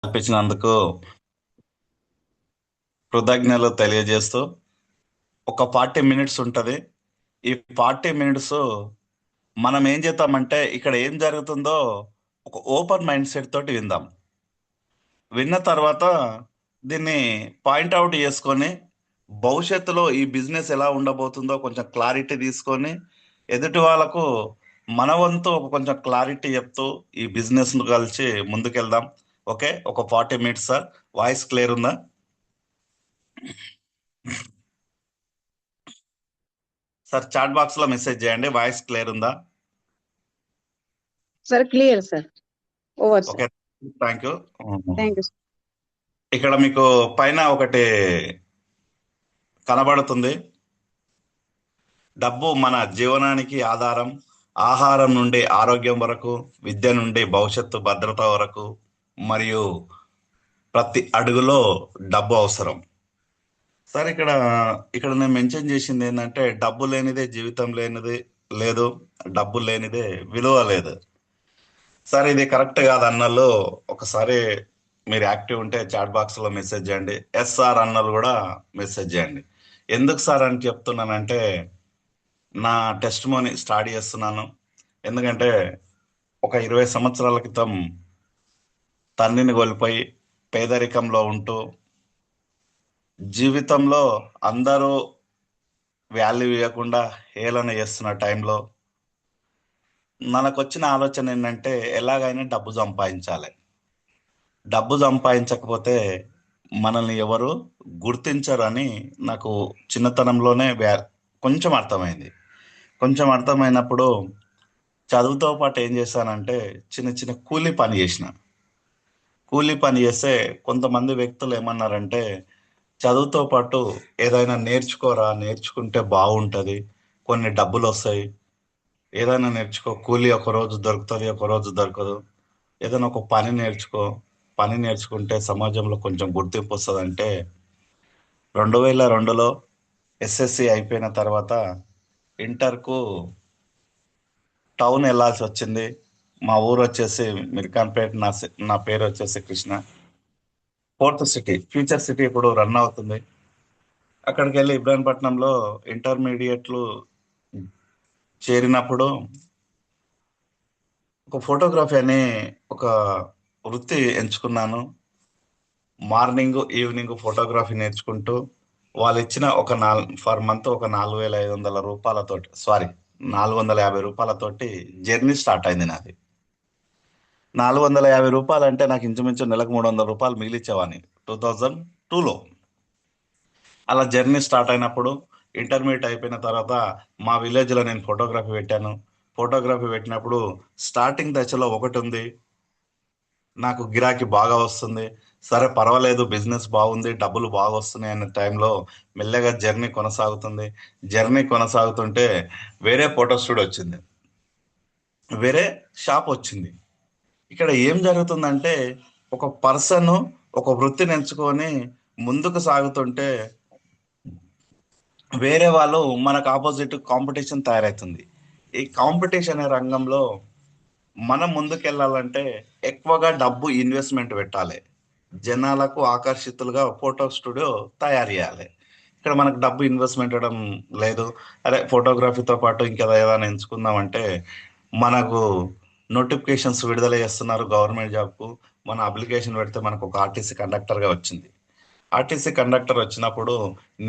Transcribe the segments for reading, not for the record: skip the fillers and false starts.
కల్పించినందుకు కృతజ్ఞతలు తెలియజేస్తూ ఒక 40 మినిట్స్ ఉంటుంది. ఈ 40 మినిట్స్ మనం ఏం చేద్దామంటే ఇక్కడ ఏం జరుగుతుందో ఒక ఓపెన్ మైండ్ సెట్ తోటి విందాం. విన్న తర్వాత దీన్ని పాయింట్అవుట్ చేసుకొని భవిష్యత్తులో ఈ బిజినెస్ ఎలా ఉండబోతుందో కొంచెం క్లారిటీ తీసుకొని ఎదుటి వాళ్ళకు మన వంతు ఒక కొంచెం క్లారిటీ చెప్తూ ఈ బిజినెస్ ను కలిసి ముందుకెళ్దాం. ఓకే, ఒక 40 మినిట్స్ సార్. వాయిస్ క్లియర్ ఉందా? సార్ చాట్ బాక్స్ లో మెసేజ్ చేయండి, వాయిస్ క్లియర్ ఉందా? Sir clear sir. Over sir. Okay, thank you. Thank you. ఇక్కడ మీకు పైన ఒకటి కనబడుతుంది. డబ్బు మన జీవనానికి ఆధారం. ఆహారం నుండి ఆరోగ్యం వరకు, విద్య నుండి భవిష్యత్తు భద్రత వరకు, మరియు ప్రతి అడుగులో డబ్బు అవసరం. సార్ ఇక్కడ ఇక్కడ నేను మెన్షన్ చేసింది ఏంటంటే డబ్బు లేనిదే జీవితం లేనిది లేదు, డబ్బు లేనిదే విలువ లేదు. సార్ ఇది కరెక్ట్ కాదు అన్నలు ఒకసారి మీరు యాక్టివ్ ఉంటే చాట్ బాక్స్ లో మెసేజ్ చేయండి. ఎస్ఆర్ అన్నలు కూడా మెసేజ్ చేయండి. ఎందుకు సార్ అని చెప్తున్నానంటే నా టెస్ట్ మోని స్టార్ట్ చేస్తున్నాను. ఎందుకంటే ఒక 20 సంవత్సరాల క్రితం తండ్రిని కోల్పోయి పేదరికంలో ఉంటూ జీవితంలో అందరూ వాల్యూ ఇవ్వకుండా హేళన చేస్తున్న టైంలో మనకు వచ్చిన ఆలోచన ఏంటంటే ఎలాగైనా డబ్బు సంపాదించాలి. డబ్బు సంపాదించకపోతే మనల్ని ఎవరు గుర్తించరు అని నాకు చిన్నతనంలోనే కొంచెం అర్థమైంది. కొంచెం అర్థమైనప్పుడు చదువుతో పాటు ఏం చేశానంటే చిన్న చిన్న కూలీ పని చేసిన. కూలీ పని చేస్తే కొంతమంది వ్యక్తులు ఏమన్నారంటే చదువుతో పాటు ఏదైనా నేర్చుకోరా, నేర్చుకుంటే బాగుంటుంది, కొన్ని డబ్బులు వస్తాయి, ఏదైనా నేర్చుకో, కూలీ ఒక రోజు దొరుకుతుంది, ఒక రోజు దొరకదు, ఏదైనా ఒక పని నేర్చుకో, పని నేర్చుకుంటే సమాజంలో కొంచెం గుర్తింపు వస్తుంది అంటే 2002లో ఎస్ఎస్సి అయిపోయిన తర్వాత ఇంటర్కు టౌన్ వెళ్ళాల్సి వచ్చింది. మా ఊరు వచ్చేసి మిర్ఖాన్పేట్, నా పేరు వచ్చేసి Krishna. Fourth city, future city ఇప్పుడు రన్ అవుతుంది. అక్కడికి వెళ్ళి ఇబ్రాహీంపట్నంలో ఇంటర్మీడియట్లు చేరినప్పుడు ఒక ఫోటోగ్రఫీ అనే ఒక వృత్తి ఎంచుకున్నాను. మార్నింగ్ ఈవినింగ్ ఫోటోగ్రఫీ నేర్చుకుంటూ వాళ్ళు ఇచ్చిన ఒక ఫర్ మంత్ ఒక 4500 రూపాయలతోటి, సారీ 450 రూపాయలతోటి జర్నీ స్టార్ట్ అయింది నాది. 450 రూపాయలు అంటే నాకు ఇంచుమించు నెలకు 300 రూపాయలు మిగిలిచ్చేవాడిని 2002లో. అలా జర్నీ స్టార్ట్ అయినప్పుడు ఇంటర్మీడియట్ అయిపోయిన తర్వాత మా విలేజ్లో నేను ఫోటోగ్రఫీ పెట్టాను. ఫోటోగ్రఫీ పెట్టినప్పుడు స్టార్టింగ్ దశలో ఒకటి ఉంది, నాకు గిరాకీ బాగా వస్తుంది, సరే పర్వాలేదు బిజినెస్ బాగుంది, డబ్బులు బాగా వస్తున్నాయి అనే టైంలో మెల్లగా జర్నీ కొనసాగుతుంది. జర్నీ కొనసాగుతుంటే వేరే ఫోటో స్టూడియో వచ్చింది, వేరే షాప్ వచ్చింది. ఇక్కడ ఏం జరుగుతుందంటే ఒక పర్సన్ ఒక వృత్తిని ఎంచుకొని ముందుకు సాగుతుంటే వేరే వాళ్ళు మనకు ఆపోజిట్ కాంపిటీషన్ తయారవుతుంది. ఈ కాంపిటీషన్ అనే రంగంలో మనం ముందుకెళ్ళాలంటే ఎక్కువగా డబ్బు ఇన్వెస్ట్మెంట్ పెట్టాలి. జనాలకు ఆకర్షితులుగా ఫోటో స్టూడియో తయారు చేయాలి. ఇక్కడ మనకు డబ్బు ఇన్వెస్ట్మెంట్ ఇవ్వడం లేదు. అరే ఫోటోగ్రఫీతో పాటు ఇంకా ఏదైనా ఎంచుకుందామంటే మనకు నోటిఫికేషన్స్ విడుదల చేస్తున్నారు గవర్నమెంట్ జాబ్కు. మన అప్లికేషన్ పెడితే మనకు ఒక ఆర్టీసీ కండక్టర్గా వచ్చింది. ఆర్టీసీ కండక్టర్ వచ్చినప్పుడు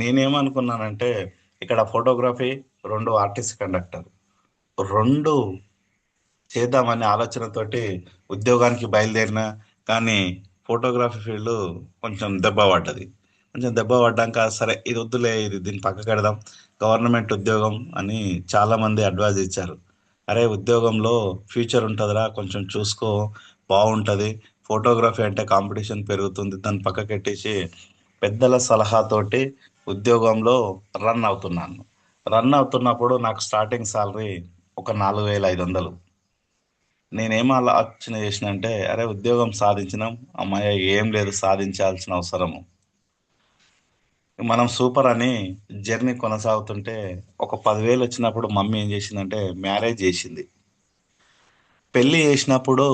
నేనేమనుకున్నానంటే ఇక్కడ ఫోటోగ్రఫీ, రెండు ఆర్టీసీ కండక్టర్, రెండు చేద్దామనే ఆలోచనతోటి ఉద్యోగానికి బయలుదేరిన. కానీ ఫోటోగ్రఫీ ఫీల్డ్ కొంచెం దెబ్బ పడ్డది. కొంచెం దెబ్బ పడ్డాక సరే ఇది వద్దులే, ఇది దీన్ని పక్క కడదాం, గవర్నమెంట్ ఉద్యోగం అని చాలామంది అడ్వైజ్ ఇచ్చారు. అరే ఉద్యోగంలో ఫ్యూచర్ ఉంటుందిరా, కొంచెం చూసుకో, బాగుంటుంది, ఫోటోగ్రఫీ అంటే కాంపిటీషన్ పెరుగుతుంది, దాన్ని పక్కకెట్టేసి పెద్దల సలహాతోటి ఉద్యోగంలో రన్ అవుతున్నాను. రన్ అవుతున్నప్పుడు నాకు స్టార్టింగ్ సాలరీ ఒక 4500. నేనేం ఆలోచన చేసిన అంటే అరే ఉద్యోగం సాధించినాం, అమ్మాయి ఏం లేదు సాధించాల్సిన అవసరము, మనం సూపర్ అని జర్నీ కొనసాగుతుంటే ఒక 10,000 వచ్చినప్పుడు మమ్మీ ఏం చేసిందంటే మ్యారేజ్ చేసింది. పెళ్లి చేసినప్పుడు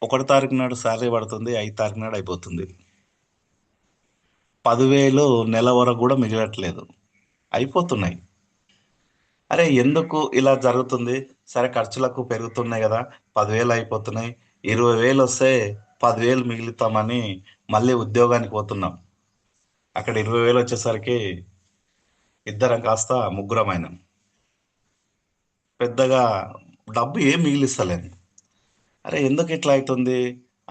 ఒకటి తారీఖు నాడు శాలరీ పడుతుంది, 5 తారీఖు నాడు అయిపోతుంది. 10,000 నెల వరకు కూడా మిగలట్లేదు, అయిపోతున్నాయి. అరే ఎందుకు ఇలా జరుగుతుంది? సరే ఖర్చులకు పెరుగుతున్నాయి కదా, 10,000 అయిపోతున్నాయి, 20,000 వస్తే 10,000 మిగులుతామని మళ్ళీ ఉద్యోగానికి పోతున్నాం. అక్కడ 20,000 వచ్చేసరికి ఇద్దరం కాస్త ముగ్గురమైనాం. పెద్దగా డబ్బు ఏం మిగిలిస్తలేను. అరే ఎందుకు ఇట్లా అవుతుంది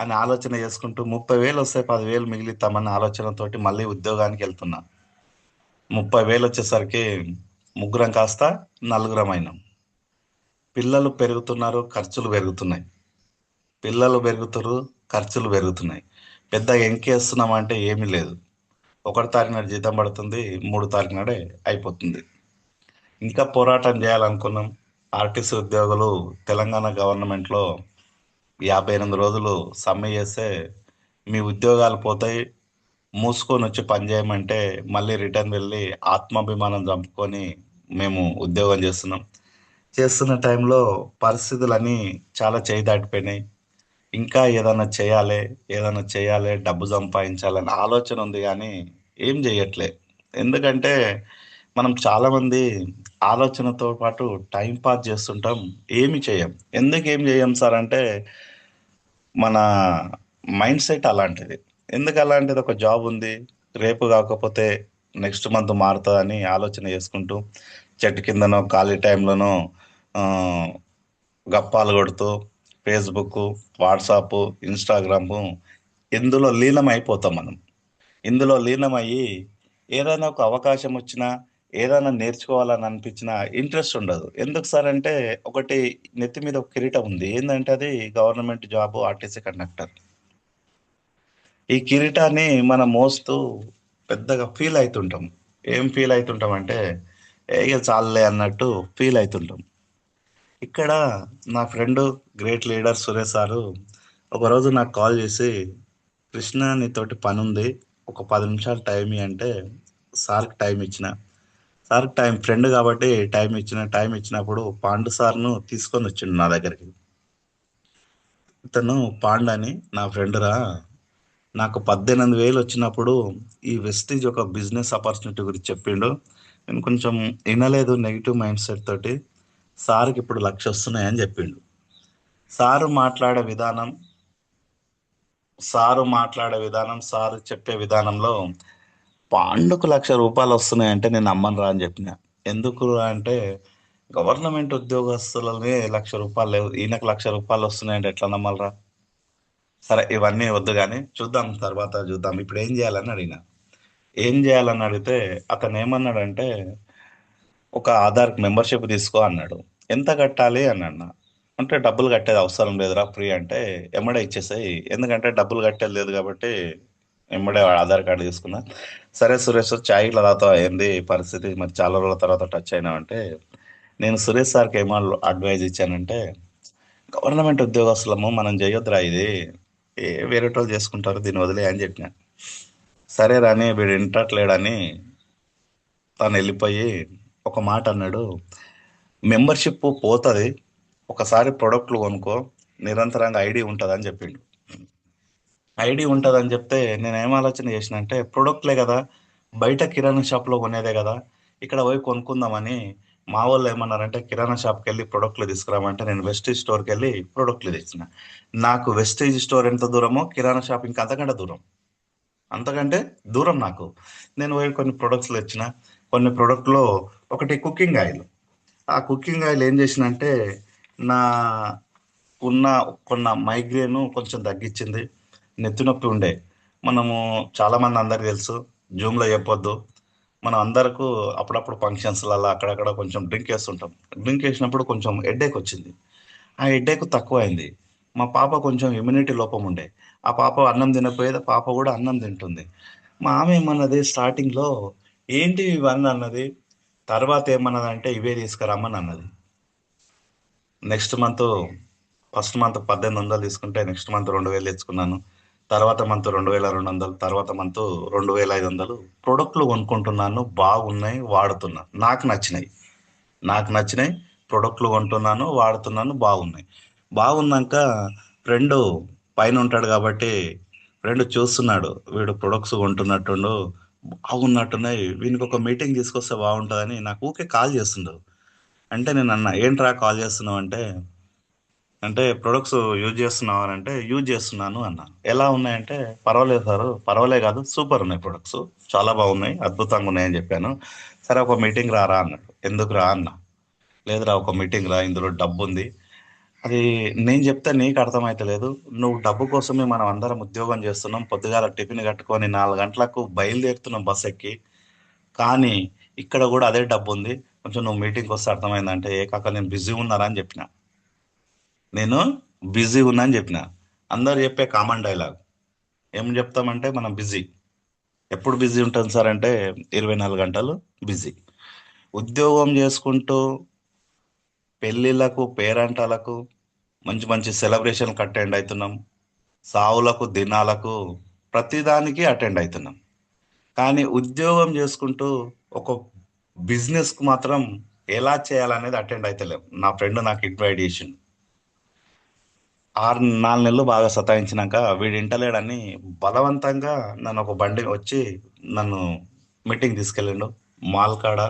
అని ఆలోచన చేసుకుంటూ 30,000 వస్తే 10,000 మిగిలిస్తామన్న ఆలోచనతోటి మళ్ళీ ఉద్యోగానికి వెళ్తున్నా. 30,000 వచ్చేసరికి ముగ్గురం కాస్త నలుగురమైనాం. పిల్లలు పెరుగుతున్నారు, ఖర్చులు పెరుగుతున్నాయి. పిల్లలు పెరుగుతున్నారు, ఖర్చులు పెరుగుతున్నాయి. పెద్దగా ఎంకేస్తున్నాం అంటే ఏమీ లేదు. 1 తారీఖు నాడు జీతం పడుతుంది, 3 తారీఖు నాడే అయిపోతుంది. ఇంకా పోరాటం చేయాలనుకున్నాం. ఆర్టీసీ ఉద్యోగులు తెలంగాణ గవర్నమెంట్లో 58 రోజులు సమ్మె చేస్తే మీ ఉద్యోగాలు పోతాయి, మూసుకొని వచ్చి పని చేయమంటే మళ్ళీ రిటర్న్ వెళ్ళి ఆత్మాభిమానం చంపుకొని మేము ఉద్యోగం చేస్తున్నాం. చేస్తున్న టైంలో పరిస్థితులన్నీ చాలా చేయి దాటిపోయినాయి. ఇంకా ఏదైనా చేయాలి, డబ్బు సంపాదించాలని ఆలోచన ఉంది కానీ ఏం చేయట్లే. ఎందుకంటే మనం చాలామంది ఆలోచనతో పాటు టైం పాస్ చేస్తుంటాం, ఏమి చేయం. ఎందుకు ఏం చేయం సార్ అంటే మన మైండ్ సెట్ అలాంటిది. ఎందుకు అలాంటిది? ఒక జాబ్ ఉంది, రేపు కాకపోతే నెక్స్ట్ మంత్ మారుతుందని ఆలోచన చేసుకుంటూ చెట్టు కిందనో ఖాళీ టైంలోనో గప్పాలు కొడుతూ ఫేస్బుక్, వాట్సాప్, ఇన్స్టాగ్రాము ఇందులో లీనమైపోతాం మనం. ఇందులో లీనమయ్యి ఏదైనా ఒక అవకాశం వచ్చినా, ఏదైనా నేర్చుకోవాలని అనిపించినా ఇంట్రెస్ట్ ఉండదు. ఎందుకు సార్ అంటే ఒకటి నెత్తి మీద ఒక కిరీటం ఉంది. ఏందంటే అది గవర్నమెంట్ జాబ్, ఆర్టీసీ కండక్టర్. ఈ కిరీటాన్ని మనం మోస్తూ పెద్దగా ఫీల్ అయితుంటాం. ఏం ఫీల్ అయితుంటాం అంటే ఇక చాలులే అన్నట్టు ఫీల్ అయితుంటాం. ఇక్కడ నా friend great leader Suresh sir ఒకరోజు నాకు కాల్ చేసి, కృష్ణ నీతోటి పని ఉంది, ఒక 10 నిమిషాలు టైం అంటే సార్కి టైం ఇచ్చిన. సార్కి టైం, ఫ్రెండ్ కాబట్టి టైం ఇచ్చినప్పుడు పాండు సార్ను తీసుకొని వచ్చిండు నా దగ్గరికి. ఇతను పాండు అని నా ఫ్రెండ్ రా, నాకు 18,000 వచ్చినప్పుడు ఈ వెస్టీజ్ ఒక బిజినెస్ ఆపర్చునిటీ గురించి చెప్పిండు. నేను కొంచెం వినలేదు, నెగిటివ్ మైండ్ సెట్ తోటి. సార్కి ఇప్పుడు 1,00,000 వస్తున్నాయని చెప్పిండు. సారు మాట్లాడే విధానం సారు చెప్పే విధానంలో పాండుకు 1,00,000 రూపాయలు వస్తున్నాయంటే నేను నమ్మను రా అని చెప్పిన. ఎందుకు రా అంటే గవర్నమెంట్ ఉద్యోగస్తులనే 1,00,000 రూపాయలు లేవు, ఈయనకు 1,00,000 రూపాయలు వస్తున్నాయంటే ఎట్లా నమ్మాలరా? సరే ఇవన్నీ వద్దు కానీ చూద్దాం, తర్వాత చూద్దాం, ఇప్పుడు ఏం చేయాలని అడిగిన. ఏం చేయాలని అడిగితే అతను ఏమన్నాడంటే ఒక ఆధార్ మెంబర్షిప్ తీసుకో అన్నాడు. ఎంత కట్టాలి అని అన్నా. అంటే డబ్బులు కట్టేది అవసరం లేదురా, ఫ్రీ అంటే ఎమ్మడే ఇచ్చేసాయి, ఎందుకంటే డబ్బులు కట్టేది లేదు కాబట్టి ఎమ్మడే ఆధార్ కార్డు తీసుకున్నా. సరే సురేష్ చాయ్ ఇట్లా తాగుతావా, ఏంది పరిస్థితి, మరి చాలా రోజుల తర్వాత టచ్ అయినావంటే, నేను సురేష్ సార్కి ఏమో అడ్వైజ్ ఇచ్చానంటే గవర్నమెంట్ ఉద్యోగస్తులము మనం చేయొద్దురా ఇది, వేరే వాళ్ళు చేసుకుంటారు, దీన్ని వదిలే అని చెప్పిన. సరే రాని వీడు ఇంటట్లేడని తను వెళ్ళిపోయి ఒక మాట అన్నాడు, మెంబర్షిప్ పోతుంది, ఒకసారి ప్రొడక్ట్లు కొనుక్కో, నిరంతరంగా ఐడి ఉంటుంది అని చెప్పిండు. ఐడి ఉంటుంది అని చెప్తే నేను ఏం ఆలోచన చేసిన అంటే ప్రొడక్ట్లే కదా, బయట కిరాణా షాప్లో కొనేదే కదా, ఇక్కడ పోయి కొనుక్కుందామని. మా వాళ్ళు ఏమన్నారంటే కిరాణా షాప్కి వెళ్ళి ప్రొడక్ట్లు తీసుకురామంటే నేను వెస్టీజ్ స్టోర్కి వెళ్ళి ప్రొడక్ట్లు తెచ్చిన. నాకు వెస్టీజ్ స్టోర్ ఎంత దూరమో కిరాణా షాప్ ఇంకా అంతకంటే దూరం నాకు. నేను పోయి కొన్ని ప్రొడక్ట్స్ తెచ్చిన. కొన్ని ప్రొడక్ట్లో ఒకటి కుకింగ్ ఆయిల్. ఆ కుకింగ్ ఆయిల్ ఏం చేసిన అంటే నా ఉన్న కొన్న మైగ్రేన్ కొంచెం తగ్గించింది. నెత్తి నొప్పి ఉండే, మనము చాలామంది అందరికి తెలుసు, జూమ్లో చెప్పొద్దు, మనం అందరకు అప్పుడప్పుడు ఫంక్షన్స్లలో అక్కడక్కడ కొంచెం డ్రింక్ వేస్తుంటాం. డ్రింక్ వేసినప్పుడు కొంచెం హెడ్ఏక్ వచ్చింది. ఆ హెడ్ఏక్ తక్కువ అయింది. మా పాప కొంచెం ఇమ్యూనిటీ లోపం ఉండే, ఆ పాప అన్నం తినపోయేది, పాప కూడా అన్నం తింటుంది. మా ఆమె ఏమన్నది స్టార్టింగ్లో, ఏంటి ఇవన్నీ అన్నది. తర్వాత ఏమన్నదంటే ఇవే తీసుకురమ్మని అన్నది. నెక్స్ట్ మంత్ ఫస్ట్ మంత్ 1,800 తీసుకుంటే నెక్స్ట్ మంత్ 2,000 తెచ్చుకున్నాను. తర్వాత మంత్ 2,200, తర్వాత మంత్ 2,500 ప్రొడక్ట్లు కొనుక్కుంటున్నాను. బాగున్నాయి, వాడుతున్నా, ప్రొడక్ట్లు కొంటున్నాను, వాడుతున్నాను, బాగున్నాయి. బాగున్నాక ఫ్రెండ్ పైన ఉంటాడు కాబట్టి ఫ్రెండ్ చూస్తున్నాడు, వీడు ప్రొడక్ట్స్ కొంటున్నట్టుండు, బాగున్నట్టున్నాయి, వీనికి ఒక మీటింగ్ తీసుకొస్తే బాగుంటుందని నాకు ఊకే కాల్ చేస్తుండు. అంటే నేను అన్న, ఏంట్రా కాల్ చేస్తున్నావు అంటే, ప్రొడక్ట్స్ యూజ్ చేస్తున్నావు అని అంటే, యూజ్ చేస్తున్నాను అన్న. ఎలా ఉన్నాయంటే, పర్వాలేదు సార్, పర్వాలేదు కాదు, సూపర్ ఉన్నాయి ప్రొడక్ట్స్, చాలా బాగున్నాయి, అద్భుతంగా ఉన్నాయని చెప్పాను. సరే ఒక మీటింగ్ రారా అన్నాడు. ఎందుకు రా అన్న. లేదురా ఒక మీటింగ్ రా, ఇందులో డబ్బు ఉంది. అది నేను చెప్తే నీకు అర్థమైతలేదు. నువ్వు డబ్బు కోసమే మనం అందరం ఉద్యోగం చేస్తున్నాం, పొద్దుగాల టిఫిన్ కట్టుకొని 4 గంటలకు బయలుదేరుతున్నాం బస్ ఎక్కి. కానీ ఇక్కడ కూడా అదే డబ్బు ఉంది, కొంచెం నువ్వు మీటింగ్కి వస్తే అర్థమైందంటే, ఏ కాక నేను బిజీ ఉన్నారా అని చెప్పిన. నేను బిజీ ఉన్నా అని చెప్పిన. అందరు చెప్పే కామన్ డైలాగ్ ఏం చెప్తామంటే, మనం బిజీ. ఎప్పుడు బిజీ ఉంటుంది సార్ అంటే, 24 గంటలు బిజీ. ఉద్యోగం చేసుకుంటూ పెళ్ళిళ్ళకు, పేరంటాలకు, మంచి మంచి సెలబ్రేషన్కి అటెండ్ అవుతున్నాం, సావులకు, దినాలకు, ప్రతిదానికి అటెండ్ అవుతున్నాం. కానీ ఉద్యోగం చేసుకుంటూ ఒక బిజినెస్కు మాత్రం ఎలా చేయాలనేది అటెండ్ అవుతలేం. నా ఫ్రెండ్ నాకు ఇన్వైట్ చేసిండు. 4 నెలలు బాగా సతాయించినాక వీడు ఇంటలేడని బలవంతంగా నన్ను ఒక బండి వచ్చి నన్ను మీటింగ్ తీసుకెళ్ళిండు మాల్ కాడ.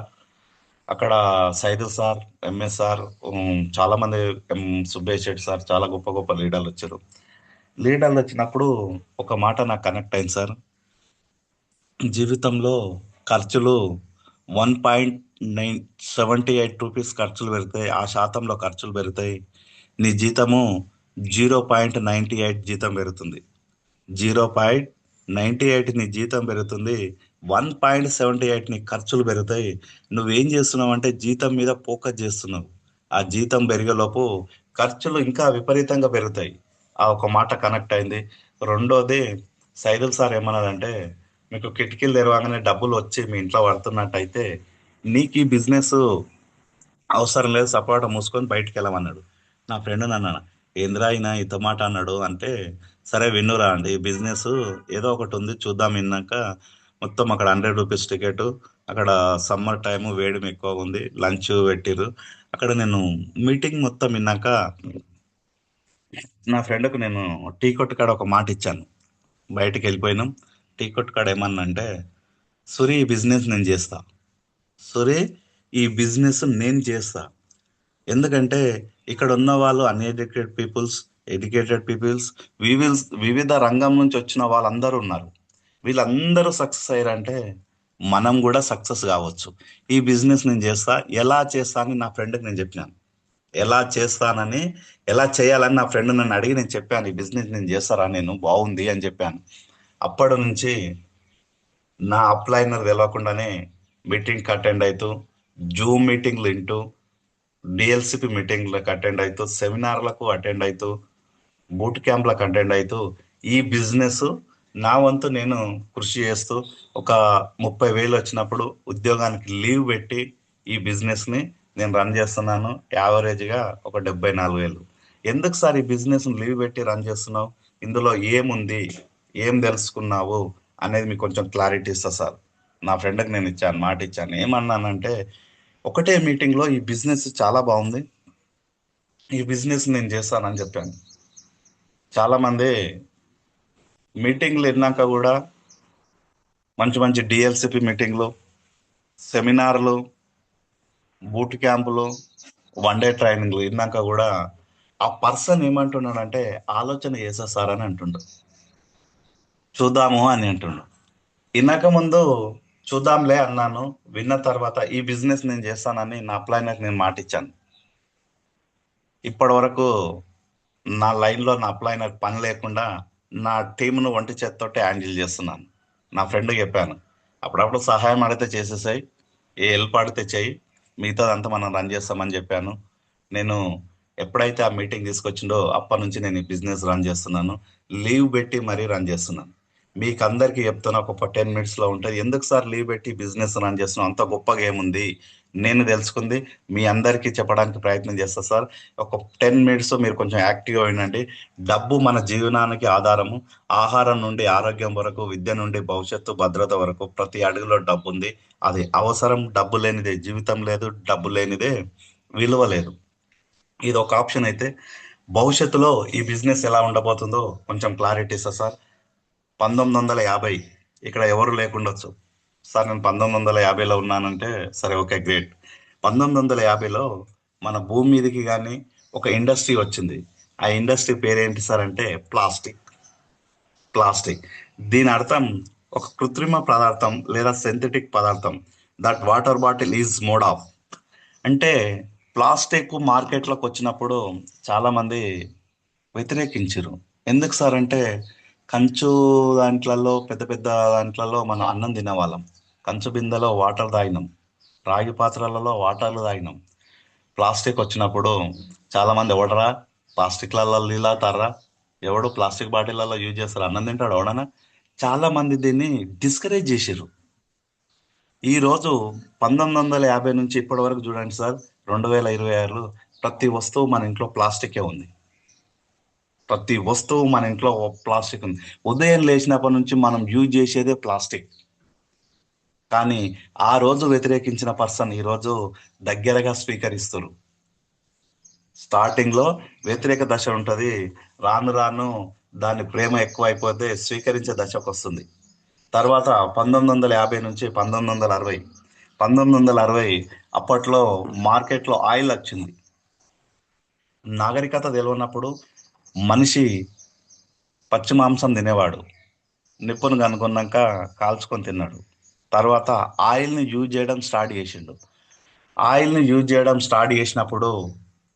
అక్కడ సైదు సార్, ఎంఎస్ సార్, చాలా మంది, సుబ్బేష్ శెట్టి సార్, చాలా గొప్ప గొప్ప లీడర్లు వచ్చారు. లీడర్లు వచ్చినప్పుడు ఒక మాట నాకు కనెక్ట్ అయింది సార్. జీవితంలో ఖర్చులు 1.978 రూపీస్ ఖర్చులు పెడతాయి, ఆ శాతంలో ఖర్చులు పెడతాయి. నీ జీతము 0.98 జీతం పెరుగుతుంది. 0.98 నీ జీతం పెరుగుతుంది, 1.78 నీ ఖర్చులు పెరుగుతాయి. నువ్వేం చేస్తున్నావు అంటే జీతం మీద ఫోకస్ చేస్తున్నావు. ఆ జీతం పెరిగేలోపు ఖర్చులు ఇంకా విపరీతంగా పెరుగుతాయి. ఆ ఒక మాట కనెక్ట్ అయింది. రెండోది, సైదుల్ సార్ ఏమన్నదంటే, మీకు కిటికీలు తెరవగానే డబ్బులు వచ్చి మీ ఇంట్లో పడుతున్నట్టయితే నీకు ఈ బిజినెస్ అవసరం లేదు, సపోర్ట్ మూసుకొని బయటికి వెళ్ళమన్నాడు. నా ఫ్రెండ్ నన్ను, ఏంద్రా అయినా ఇంత మాట అన్నాడు అంటే, సరే విన్నురా అండి, బిజినెస్ ఏదో ఒకటి ఉంది చూద్దాం విన్నాక. మొత్తం అక్కడ 100 రూపీస్ టికెట్, అక్కడ సమ్మర్ టైము వేడిమి ఎక్కువ ఉంది, లంచ్ పెట్టిర్రు. అక్కడ నేను మీటింగ్ మొత్తం విన్నాక నా ఫ్రెండ్కు నేను టీ కొట్టు కాడ ఒక మాట ఇచ్చాను. బయటికి వెళ్ళిపోయినాం. టీ కొట్టు కాడ ఏమన్నా అంటే, సురి ఈ బిజినెస్ నేను చేస్తా, సురి ఈ బిజినెస్ నేను చేస్తా. ఎందుకంటే ఇక్కడ ఉన్న వాళ్ళు అన్ఎడ్యుకేటెడ్ పీపుల్స్, ఎడ్యుకేటెడ్ పీపుల్స్, వివిధ రంగం నుంచి వచ్చిన వాళ్ళందరూ ఉన్నారు. వీళ్ళందరూ సక్సెస్ అయ్యారంటే మనం కూడా సక్సెస్ కావచ్చు. ఈ బిజినెస్ నేను చేస్తా, ఎలా చేస్తా అని నా ఫ్రెండ్కి నేను చెప్పినాను. ఎలా చేస్తానని, ఎలా చేయాలని నా ఫ్రెండ్ నన్ను అడిగి నేను చెప్పాను, ఈ బిజినెస్ నేను చేస్తారా, నేను బాగుంది అని చెప్పాను. అప్పటి నుంచి నా అప్లైనర్ తెలవకుండానే మీటింగ్కి అటెండ్ అవుతూ, జూమ్ మీటింగ్లు వింటూ, డిఎల్సిపి మీటింగ్లకు అటెండ్ అవుతూ, సెమినార్లకు అటెండ్ అవుతూ, బూట్ క్యాంప్లకు అటెండ్ అవుతూ, ఈ బిజినెస్ నా వంతు నేను కృషి చేస్తూ, ఒక 30,000 వచ్చినప్పుడు ఉద్యోగానికి లీవ్ పెట్టి ఈ బిజినెస్ని నేను రన్ చేస్తున్నాను. యావరేజ్గా ఒక 74,000. ఎందుకు సార్ ఈ బిజినెస్ లీవ్ పెట్టి రన్ చేస్తున్నావు, ఇందులో ఏముంది, ఏం తెలుసుకున్నావు అనేది మీకు కొంచెం క్లారిటీ ఇస్తా సార్. నా ఫ్రెండ్కి నేను ఇచ్చాను, మాట ఇచ్చాను. ఏమన్నానంటే, ఒకటే మీటింగ్లో ఈ బిజినెస్ చాలా బాగుంది, ఈ బిజినెస్ నేను చేస్తానని చెప్పాను. చాలామంది మీటింగ్లు విన్నాక కూడా, మంచి మంచి డిఎల్సిపి మీటింగ్లు, సెమినార్లు, బూట్ క్యాంపులు, 1 డే ట్రైనింగ్లు విన్నాక కూడా ఆ పర్సన్ ఏమంటున్నాడంటే, ఆలోచన చేసేస్తారని అంటుండు, చూద్దాము అని అంటుండు. వినక ముందు చూద్దాంలే అన్నాను, విన్న తర్వాత ఈ బిజినెస్ నేను చేస్తానని నా అప్లైనర్కి నేను మాట ఇచ్చాను. ఇప్పటి వరకు నా లైన్లో నా అప్లైనర్ పని లేకుండా నా టీంను ఒంటి చేత్తోటి హ్యాండిల్ చేస్తున్నాను. నా ఫ్రెండ్కి చెప్పాను, అప్పుడప్పుడు సహాయం అడిగితే చేసేసాయి, ఏ హెల్ప్ అడిగితే చెయ్యి, మిగతాదంతా మనం రన్ చేస్తామని చెప్పాను. నేను ఎప్పుడైతే ఆ మీటింగ్ తీసుకొచ్చిండో అప్పటి నుంచి నేను ఈ బిజినెస్ రన్ చేస్తున్నాను. లీవ్ పెట్టి మరీ రన్ చేస్తున్నాను. మీకు అందరికీ చెప్తున్నా, ఒక 10 మినిట్స్లో ఉంటుంది. ఎందుకు సార్ లీవ్ పెట్టి బిజినెస్ రన్ చేస్తున్నాం, అంత గొప్పగా ఏముంది, నేను తెలుసుకుంది మీ అందరికీ చెప్పడానికి ప్రయత్నం చేస్తా సార్. ఒక 10 మినిట్స్ మీరు కొంచెం యాక్టివ్గా వినండి. డబ్బు మన జీవనానికి ఆధారము. ఆహారం నుండి ఆరోగ్యం వరకు, విద్య నుండి భవిష్యత్తు భద్రత వరకు ప్రతి అడుగులో డబ్బు ఉంది. అది అవసరం. డబ్బు లేనిదే జీవితం లేదు, డబ్బు లేనిదే విలువ లేదు. ఇది ఒక ఆప్షన్ అయితే, భవిష్యత్తులో ఈ బిజినెస్ ఎలా ఉండబోతుందో కొంచెం క్లారిటీ ఇస్తా సార్. 1950 ఇక్కడ ఎవరు లేకుండొచ్చు సార్. నేను 1950లో ఉన్నానంటే సరే, ఓకే, గ్రేట్. 1950లో మన భూమి మీదకి కానీ ఒక ఇండస్ట్రీ వచ్చింది. ఆ ఇండస్ట్రీ పేరేంటి సార్ అంటే ప్లాస్టిక్. ప్లాస్టిక్ దీని అర్థం ఒక కృత్రిమ పదార్థం లేదా సింథటిక్ పదార్థం. That water bottle is mode of. అంటే ప్లాస్టిక్ మార్కెట్లోకి వచ్చినప్పుడు చాలా మంది వ్యతిరేకించారు. ఎందుకు సార్ అంటే కంచు దాంట్లలో, పెద్ద పెద్ద దాంట్లలో మనం అన్నం తినేవాళ్ళం. కంచు బిందెలో వాటర్ తాగినాం, రాగి పాత్రలలో వాటర్లు తాగినాం. ప్లాస్టిక్ వచ్చినప్పుడు చాలా మంది ఎవడరా ప్లాస్టిక్లలో నీళ్ళు తాగుతారా, ఎవడు ప్లాస్టిక్ బాటిళ్లలో యూజ్ చేస్తారు, అన్నం తింటాడు ఎవడనా. చాలా మంది దీన్ని డిస్కరేజ్ చేసారు. ఈ రోజు 1950 నుంచి ఇప్పటి వరకు చూడండి సార్, 2026 ప్రతి వస్తువు మన ఇంట్లో ప్లాస్టికే ఉంది. ప్రతి వస్తువు మన ఇంట్లో ప్లాస్టిక్ ఉంది. ఉదయం లేచినప్పటి నుంచి మనం యూజ్ చేసేదే ప్లాస్టిక్. కానీ ఆ రోజు వ్యతిరేకించిన పర్సన్ ఈ రోజు దగ్గరగా స్వీకరిస్తారు. స్టార్టింగ్ లో వ్యతిరేక దశ ఉంటది, రాను రాను దాని ప్రేమ ఎక్కువ అయిపోతే స్వీకరించే దశకు వస్తుంది. తర్వాత 1950 నుంచి 1960, 1960 అప్పట్లో మార్కెట్లో ఆయిల్ వచ్చింది. నాగరికత తెలియనప్పుడు మనిషి పచ్చి మాంసం తినేవాడు, నిప్పును కనుగొన్నాక కాల్చుకొని తిన్నాడు. తర్వాత ఆయిల్ని యూజ్ చేయడం స్టార్ట్ చేసిండు. ఆయిల్ని యూజ్ చేయడం స్టార్ట్ చేసినప్పుడు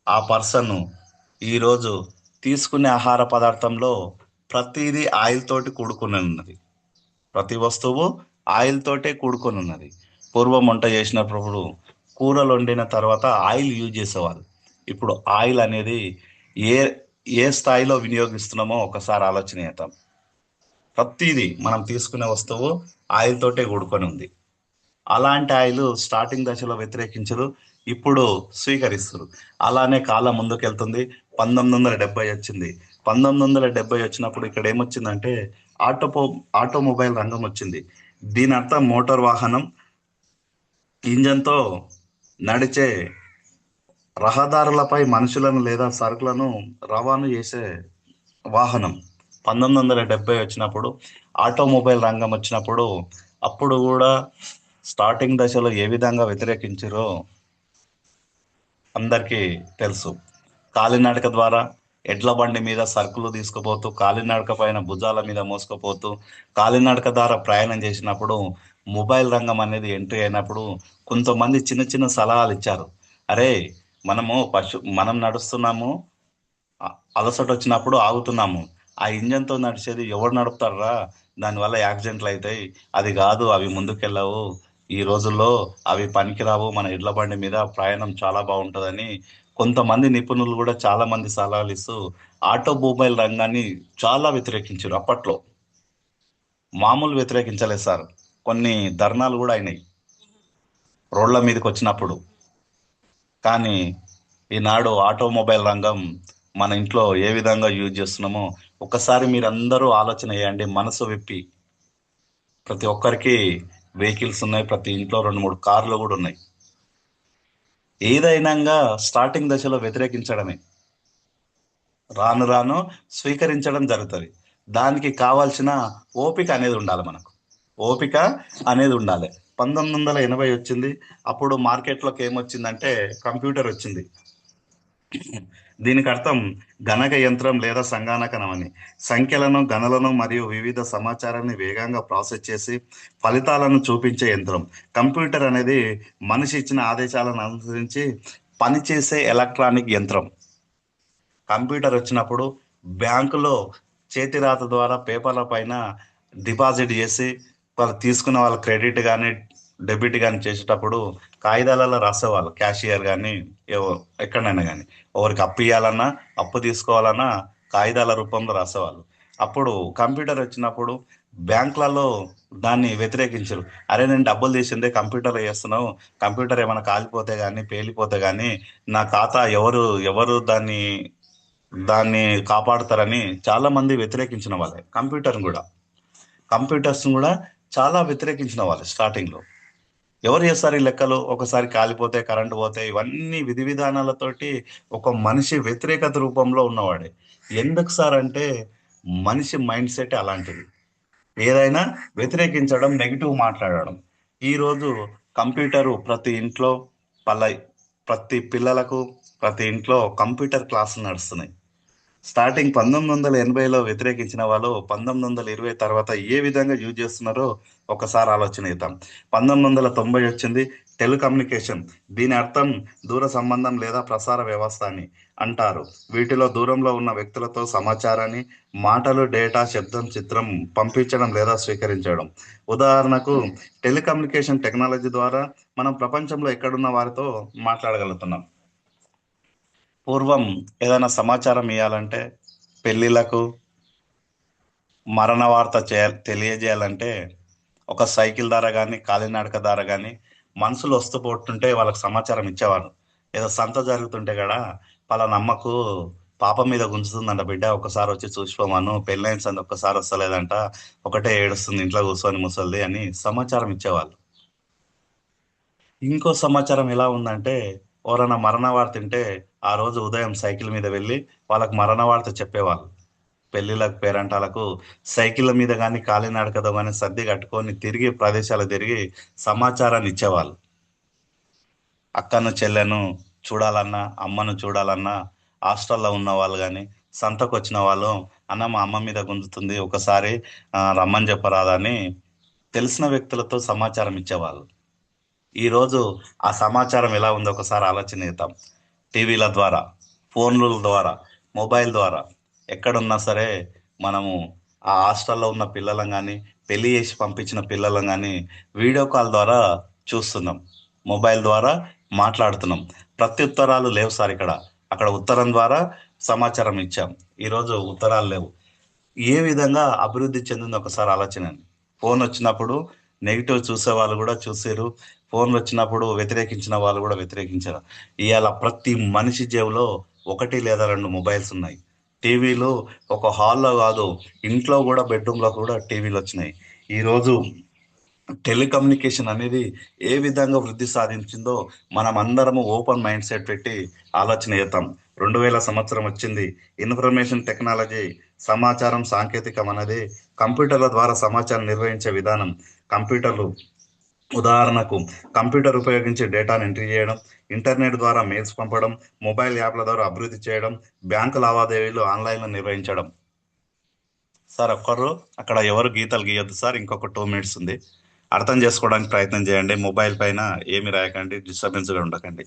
ఆ పర్సన్ ఈరోజు తీసుకునే ఆహార పదార్థంలో ప్రతిదీ ఆయిల్ తోటి కూడుకుని ఉన్నది. ప్రతి వస్తువు ఆయిల్ తోటే కూడుకొని ఉన్నది. పూర్వం వంట చేసినప్పుడు కూరలు వండిన తర్వాత ఆయిల్ యూజ్ చేసేవాళ్ళు. ఇప్పుడు ఆయిల్ అనేది ఏ ఏ స్థాయిలో వినియోగిస్తున్నామో ఒకసారి ఆలోచన చేద్దాం. ప్రతిదీ మనం తీసుకునే వస్తువు ఆయిల్ తోటే కూడుకొని ఉంది. అలాంటి ఆయిల్ స్టార్టింగ్ దశలో వ్యతిరేకించరు, ఇప్పుడు స్వీకరిస్తారు. అలానే కాలం ముందుకెళ్తుంది. 1970 వచ్చింది. 1970 వచ్చినప్పుడు ఇక్కడ ఏమొచ్చిందంటే ఆటోపో ఆటోమొబైల్ రంగం వచ్చింది. దీని అర్థం మోటార్ వాహనం, ఇంజన్తో నడిచే రహదారులపై మనుషులను లేదా సరుకులను రవాణా చేసే వాహనం. 1970 వచ్చినప్పుడు ఆటోమొబైల్ రంగం వచ్చినప్పుడు అప్పుడు కూడా స్టార్టింగ్ దశలో ఏ విధంగా వ్యతిరేకించారో అందరికీ తెలుసు. కాలినడక ద్వారా ఎడ్ల బండి మీద సరుకులు తీసుకుపోతూ, కాలినడక పైన భుజాల మీద మోసుకుపోతూ, కాలినడక ద్వారా ప్రయాణం చేసినప్పుడు మొబైల్ రంగం అనేది ఎంట్రీ అయినప్పుడు కొంతమంది చిన్న చిన్న సలహాలు ఇచ్చారు. అరే, మనం నడుస్తున్నాము, అలసట వచ్చినప్పుడు ఆగుతున్నాము, ఆ ఇంజన్తో నడిచేది ఎవరు నడుపుతారా, దానివల్ల యాక్సిడెంట్లు అవుతాయి, అది కాదు, అవి ముందుకెళ్ళవు, ఈ రోజుల్లో అవి పనికిరావు, మన ఎడ్ల బండి మీద ప్రయాణం చాలా బాగుంటుందని కొంతమంది నిపుణులు కూడా చాలా మంది సలహాలు ఇస్తూ ఆటోమొబైల్ రంగాన్ని చాలా వ్యతిరేకించారు. అప్పట్లో మామూలు వ్యతిరేకించలేదు సార్, కొన్ని ధర్నాలు కూడా అయినాయి రోడ్ల మీదకి వచ్చినప్పుడు. కానీ ఈనాడు ఆటోమొబైల్ రంగం మన ఇంట్లో ఏ విధంగా యూజ్ చేస్తున్నామో ఒకసారి మీరందరూ ఆలోచన చేయండి, మనసు విప్పి. ప్రతి ఒక్కరికి వెహికల్స్ ఉన్నాయి, ప్రతి ఇంట్లో 2 3 కార్లు కూడా ఉన్నాయి. ఏదైనా స్టార్టింగ్ దశలో వ్యతిరేకించడమే, రాను రాను స్వీకరించడం జరుగుతుంది. దానికి కావాల్సిన ఓపిక అనేది ఉండాలి మనకు. ఓపిక అనేది ఉండాలి. 1980 వచ్చింది. అప్పుడు మార్కెట్లోకి ఏమొచ్చిందంటే కంప్యూటర్ వచ్చింది. దీనికి అర్థం గణక యంత్రం లేదా సంగణకనం అని. సంఖ్యలను, గణలను మరియు వివిధ సమాచారాన్ని వేగంగా ప్రాసెస్ చేసి ఫలితాలను చూపించే యంత్రం. కంప్యూటర్ అనేది మనిషి ఇచ్చిన ఆదేశాలను అనుసరించి పనిచేసే ఎలక్ట్రానిక్ యంత్రం. కంప్యూటర్ వచ్చినప్పుడు బ్యాంకులో చేతిరాత ద్వారా పేపర్ల పైన డిపాజిట్ చేసి వాళ్ళు తీసుకున్న వాళ్ళ క్రెడిట్ కానీ డెబిట్ కానీ చేసేటప్పుడు కాగితాలలో రాసేవాళ్ళు. క్యాషియర్ కానీ ఎక్కడైనా కానీ ఎవరికి అప్పు ఇవ్వాలన్నా, అప్పు తీసుకోవాలన్నా కాగితాల రూపంలో రాసేవాళ్ళు. అప్పుడు కంప్యూటర్ వచ్చినప్పుడు బ్యాంకులలో దాన్ని వ్యతిరేకించరు. అరే, నేను డబ్బులు తీసిందే కంప్యూటర్లో చేస్తున్నావు, కంప్యూటర్ ఏమైనా కాలిపోతే కానీ పేలిపోతే కానీ నా ఖాతా ఎవరు ఎవరు దాన్ని దాన్ని కాపాడుతారని చాలా మంది వ్యతిరేకించిన వాళ్ళే. కంప్యూటర్స్ కూడా చాలా వ్యతిరేకించిన వాళ్ళే స్టార్టింగ్ లో. ఎవరు చేస్తారు ఈ లెక్కలు? ఒకసారి కాలిపోతే, కరెంటు పోతే, ఇవన్నీ విధి విధానాలతోటి ఒక మనిషి వ్యతిరేకత రూపంలో ఉన్నవాడే. ఎందుకు సార్ అంటే మనిషి మైండ్ సెట్ అలాంటిది. ఏదైనా వ్యతిరేకించడం, నెగిటివ్ మాట్లాడడం. ఈరోజు కంప్యూటరు ప్రతి ఇంట్లో పలై ప్రతి పిల్లలకు ప్రతి ఇంట్లో కంప్యూటర్ క్లాసులు నడుస్తున్నాయి. స్టార్టింగ్ 1980లో వ్యతిరేకించిన వాళ్ళు 1920 తర్వాత ఏ విధంగా యూజ్ చేస్తున్నారో ఒకసారి ఆలోచన చేద్దాం. 1990 వచ్చింది టెలికమ్యూనికేషన్. దీని అర్థం దూర సంబంధం లేదా ప్రసార వ్యవస్థ అని అంటారు. వీటిలో దూరంలో ఉన్న వ్యక్తులతో సమాచారాన్ని, మాటలు, డేటా, శబ్దం, చిత్రం పంపించడం లేదా స్వీకరించడం. ఉదాహరణకు టెలికమ్యూనికేషన్ టెక్నాలజీ ద్వారా మనం ప్రపంచంలో ఎక్కడున్న వారితో మాట్లాడగలుగుతున్నాం. పూర్వం ఏదైనా సమాచారం ఇవ్వాలంటే పెళ్ళిళ్ళకు, మరణ వార్త తెలియజేయాలంటే ఒక సైకిల్ ద్వారా కానీ, కాలినడక ద్వారా కానీ మనుషులు వస్తూ పోతుంటే వాళ్ళకి సమాచారం ఇచ్చేవారు. ఏదో సంత జరుగుతుంటే కూడా పలానా అమ్మకు పాప మీద గుంజుతుందంట బిడ్డ, ఒకసారి వచ్చి చూసిపోమాను, పెళ్ళైన సంది ఒక్కసారి వస్తలేదంట, ఒకటే ఏడుస్తుంది ఇంట్లో కూర్చొని ముసలిది అని సమాచారం ఇచ్చేవాళ్ళు. ఇంకో సమాచారం ఎలా ఉందంటే ఎవరైనా మరణ వార్త ఉంటే ఆ రోజు ఉదయం సైకిల్ మీద వెళ్ళి వాళ్ళకి మరణ వార్త చెప్పేవాళ్ళు. పెళ్లిళ్ళకు, పేరంటాలకు సైకిళ్ళ మీద కానీ, కాలినడకతో కానీ సర్ది కట్టుకొని తిరిగి ప్రదేశాలు తిరిగి సమాచారాన్ని ఇచ్చేవాళ్ళు. అక్కను, చెల్లెను చూడాలన్నా, అమ్మను చూడాలన్నా, హాస్టల్లో ఉన్న వాళ్ళు కానీ, సంతకొచ్చిన వాళ్ళు, అన్న మా అమ్మ మీద గుంజుతుంది ఒకసారి రమ్మని చెప్పరాదా అని తెలిసిన వ్యక్తులతో సమాచారం ఇచ్చేవాళ్ళు. ఈరోజు ఆ సమాచారం ఎలా ఉందో ఒకసారి ఆలోచన చేద్దాం. టీవీల ద్వారా, ఫోన్ల ద్వారా, మొబైల్ ద్వారా ఎక్కడున్నా సరే మనము ఆ హాస్టల్లో ఉన్న పిల్లలను కానీ, పెళ్లి చేసి పంపించిన పిల్లలను కానీ వీడియో కాల్ ద్వారా చూస్తున్నాం. మొబైల్ ద్వారా మాట్లాడుతున్నాం. ప్రత్యుత్తరాలు లేవు సార్ ఇక్కడ. అక్కడ ఉత్తరం ద్వారా సమాచారం ఇచ్చాం. ఈరోజు ఉత్తరాలు లేవు. ఏ విధంగా అభివృద్ధి చెందిందో ఒకసారి ఆలోచనండి. ఫోన్ వచ్చినప్పుడు నెగిటివ్ చూసే వాళ్ళు కూడా చూసారు. ఫోన్లు వచ్చినప్పుడు వ్యతిరేకించిన వాళ్ళు కూడా వ్యతిరేకించారు. ఇవాళ ప్రతి మనిషి జేబులో ఒకటి లేదా రెండు మొబైల్స్ ఉన్నాయి. టీవీలు ఒక హాల్లో కాదు, ఇంట్లో కూడా, బెడ్రూమ్లో కూడా టీవీలు వచ్చినాయి. ఈరోజు టెలికమ్యూనికేషన్ అనేది ఏ విధంగా వృద్ధి సాధించిందో మనం అందరము ఓపెన్ మైండ్ సెట్ పెట్టి ఆలోచన చేద్దాం. 2000 సంవత్సరం వచ్చింది. ఇన్ఫర్మేషన్ టెక్నాలజీ, సమాచారం సాంకేతికం అనేది కంప్యూటర్ల ద్వారా సమాచారం నిర్వహించే విధానం. కంప్యూటర్లు ఉదాహరణకు కంప్యూటర్ ఉపయోగించి డేటాను ఎంట్రీ చేయడం, ఇంటర్నెట్ ద్వారా మెయిల్స్ పంపడం, మొబైల్ యాప్ల ద్వారా అభివృద్ధి చేయడం, బ్యాంకు లావాదేవీలు ఆన్లైన్లో నిర్వహించడం. సార్ ఒక్కరు అక్కడ ఎవరు గీతలు గీయొద్దు సార్, ఇంకొక 2 మినిట్స్ ఉంది. అర్థం చేసుకోవడానికి ప్రయత్నం చేయండి. మొబైల్ పైన ఏమి రాయకండి, డిస్టర్బెన్స్గా ఉండకండి.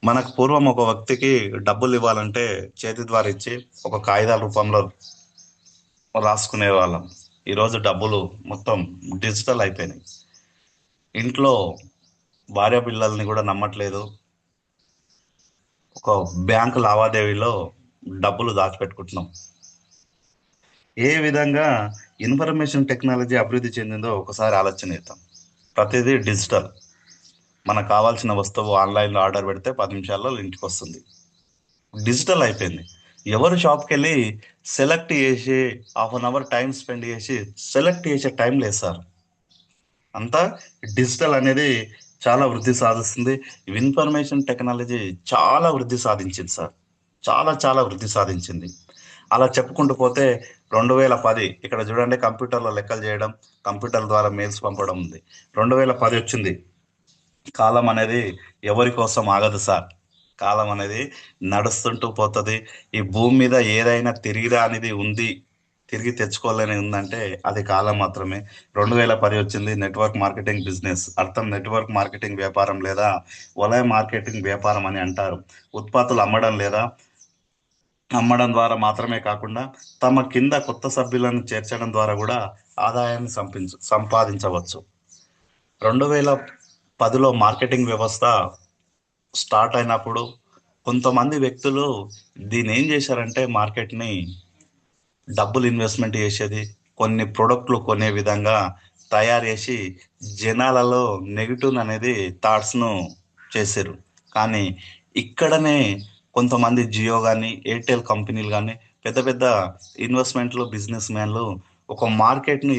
మనకు పూర్వం ఒక వ్యక్తికి డబ్బులు ఇవ్వాలంటే చేతి ద్వారా ఇచ్చి ఒక కాగితాల రూపంలో రాసుకునే వాళ్ళం. ఈరోజు డబ్బులు మొత్తం డిజిటల్ అయిపోయినాయి. ఇంట్లో భార్య పిల్లల్ని కూడా నమ్మట్లేదు. ఒక బ్యాంకు లావాదేవీలో డబ్బులు దాచిపెట్టుకుంటున్నాం. ఏ విధంగా ఇన్ఫర్మేషన్ టెక్నాలజీ అభివృద్ధి చెందిందో ఒకసారి ఆలోచన చేద్దాం. ప్రతిదీ డిజిటల్. మనకు కావాల్సిన వస్తువు ఆన్లైన్లో ఆర్డర్ పెడితే 10 నిమిషాల్లో ఇంటికి వస్తుంది. డిజిటల్ అయిపోయింది. ఎవరు షాప్కి వెళ్ళి సెలెక్ట్ చేసి ½ అవర్ టైం స్పెండ్ చేసి సెలెక్ట్ చేసే టైం లేదు సార్. అంతా డిజిటల్ అనేది చాలా వృద్ధి సాధిస్తుంది. ఇన్ఫర్మేషన్ టెక్నాలజీ చాలా వృద్ధి సాధించింది సార్. చాలా చాలా వృద్ధి సాధించింది. అలా చెప్పుకుంటూ పోతే 2010 ఇక్కడ చూడండి, కంప్యూటర్లో లెక్కలు చేయడం, కంప్యూటర్ ద్వారా మెయిల్స్ పంపడం ఉంది. 2010 వచ్చింది. కాలం అనేది ఎవరి కోసం ఆగదు సార్. కాలం అనేది నడుస్తుంటూ పోతుంది. ఈ భూమి మీద ఏదైనా తిరిగి రానిది ఉంది, తిరిగి తెచ్చుకోవాలని ఉందంటే అది కాలం మాత్రమే. 2010 వచ్చింది. నెట్వర్క్ మార్కెటింగ్ బిజినెస్ అర్థం నెట్వర్క్ మార్కెటింగ్ వ్యాపారం లేదా వలయ మార్కెటింగ్ వ్యాపారం అని అంటారు. ఉత్పత్తులు అమ్మడం లేదా అమ్మడం ద్వారా మాత్రమే కాకుండా తమ కింద కొత్త సభ్యులను చేర్చడం ద్వారా కూడా ఆదాయాన్ని సంపాదించవచ్చు. 2010లో మార్కెటింగ్ వ్యవస్థ స్టార్ట్ అయినప్పుడు కొంతమంది వ్యక్తులు దీన్ని ఏం చేశారంటే మార్కెట్ని డబ్బులు ఇన్వెస్ట్మెంట్ చేసేది, కొన్ని ప్రొడక్ట్లు కొనే విధంగా తయారు చేసి జనాలలో నెగిటివ్ అనేది థాట్స్ను చేశారు. కానీ ఇక్కడనే కొంతమంది జియో కానీ, ఎయిర్టెల్ కంపెనీలు కానీ, పెద్ద పెద్ద ఇన్వెస్ట్మెంట్లు బిజినెస్ మ్యాన్లు ఒక మార్కెట్ను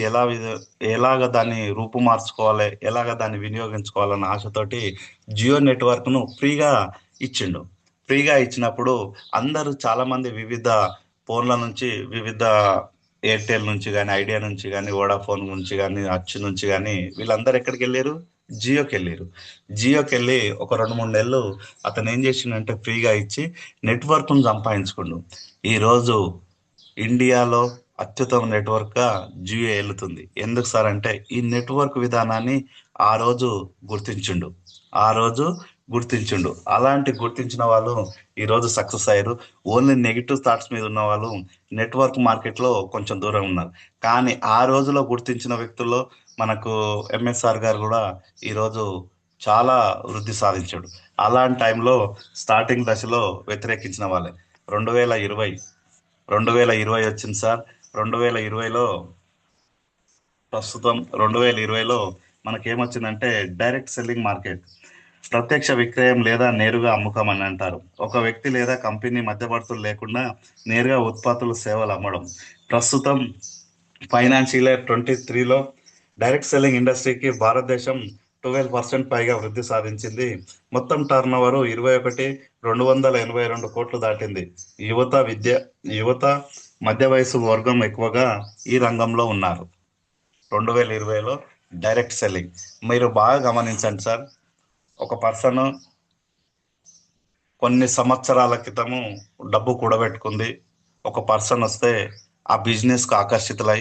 ఎలాగ దాన్ని రూపుమార్చుకోవాలి, ఎలాగ దాన్ని వినియోగించుకోవాలన్న ఆశతోటి జియో నెట్వర్క్ను ఫ్రీగా ఇచ్చిండు. ఫ్రీగా ఇచ్చినప్పుడు అందరూ చాలామంది వివిధ ఫోన్ల నుంచి, వివిధ ఎయిర్టెల్ నుంచి కానీ, ఐడియా నుంచి కానీ, వోడాఫోన్ నుంచి కానీ, అచ్చు నుంచి కానీ వీళ్ళందరూ ఎక్కడికి వెళ్ళారు? జియోకి వెళ్ళారు. జియోకి వెళ్ళి ఒక 2-3 నెలలు అతను ఏం చేసిండంటే ఫ్రీగా ఇచ్చి నెట్వర్క్ను సంపాదించుకుండు. ఈరోజు ఇండియాలో అత్యుత్తమ నెట్వర్క్గా జియో ఏలుతుంది. ఎందుకు సార్ అంటే ఈ నెట్వర్క్ విధానాన్ని ఆ రోజు గుర్తించిండు. ఆ రోజు గుర్తించిండు. అలాంటి గుర్తించిన వాళ్ళు ఈరోజు సక్సెస్ అయ్యారు. ఓన్లీ నెగిటివ్ థాట్స్ మీద ఉన్న వాళ్ళు నెట్వర్క్ మార్కెట్లో కొంచెం దూరం ఉన్నారు. కానీ ఆ రోజులో గుర్తించిన వ్యక్తుల్లో మనకు ఎంఎస్ఆర్ గారు కూడా ఈరోజు చాలా వృద్ధి సాధించాడు. అలాంటి టైంలో స్టార్టింగ్ దశలో వ్యతిరేకించిన వాళ్ళే. 2020 2020 వచ్చింది సార్. 2020లో ప్రస్తుతం 2020లో మనకేమొచ్చిందంటే డైరెక్ట్ సెల్లింగ్ మార్కెట్. ప్రత్యక్ష విక్రయం లేదా నేరుగా అమ్మకం అని అంటారు. ఒక వ్యక్తి లేదా కంపెనీ మధ్యవర్తులు లేకుండా నేరుగా ఉత్పత్తులు, సేవలు అమ్మడం. ప్రస్తుతం ఫైనాన్షియల్ ఇయర్ 23లో డైరెక్ట్ సెల్లింగ్ ఇండస్ట్రీకి భారతదేశం 12% పైగా వృద్ధి సాధించింది. మొత్తం టర్న్ ఓవర్ 21,282 కోట్లు దాటింది. యువత మధ్య వయసు వర్గం ఎక్కువగా ఈ రంగంలో ఉన్నారు. 2020లో డైరెక్ట్ సెల్లింగ్ మీరు బాగా గమనించండి సార్. ఒక పర్సన్ కొన్ని సంవత్సరాల క్రితము డబ్బు కూడబెట్టుకుంది. ఒక పర్సన్ వస్తే ఆ బిజినెస్కు ఆకర్షితులై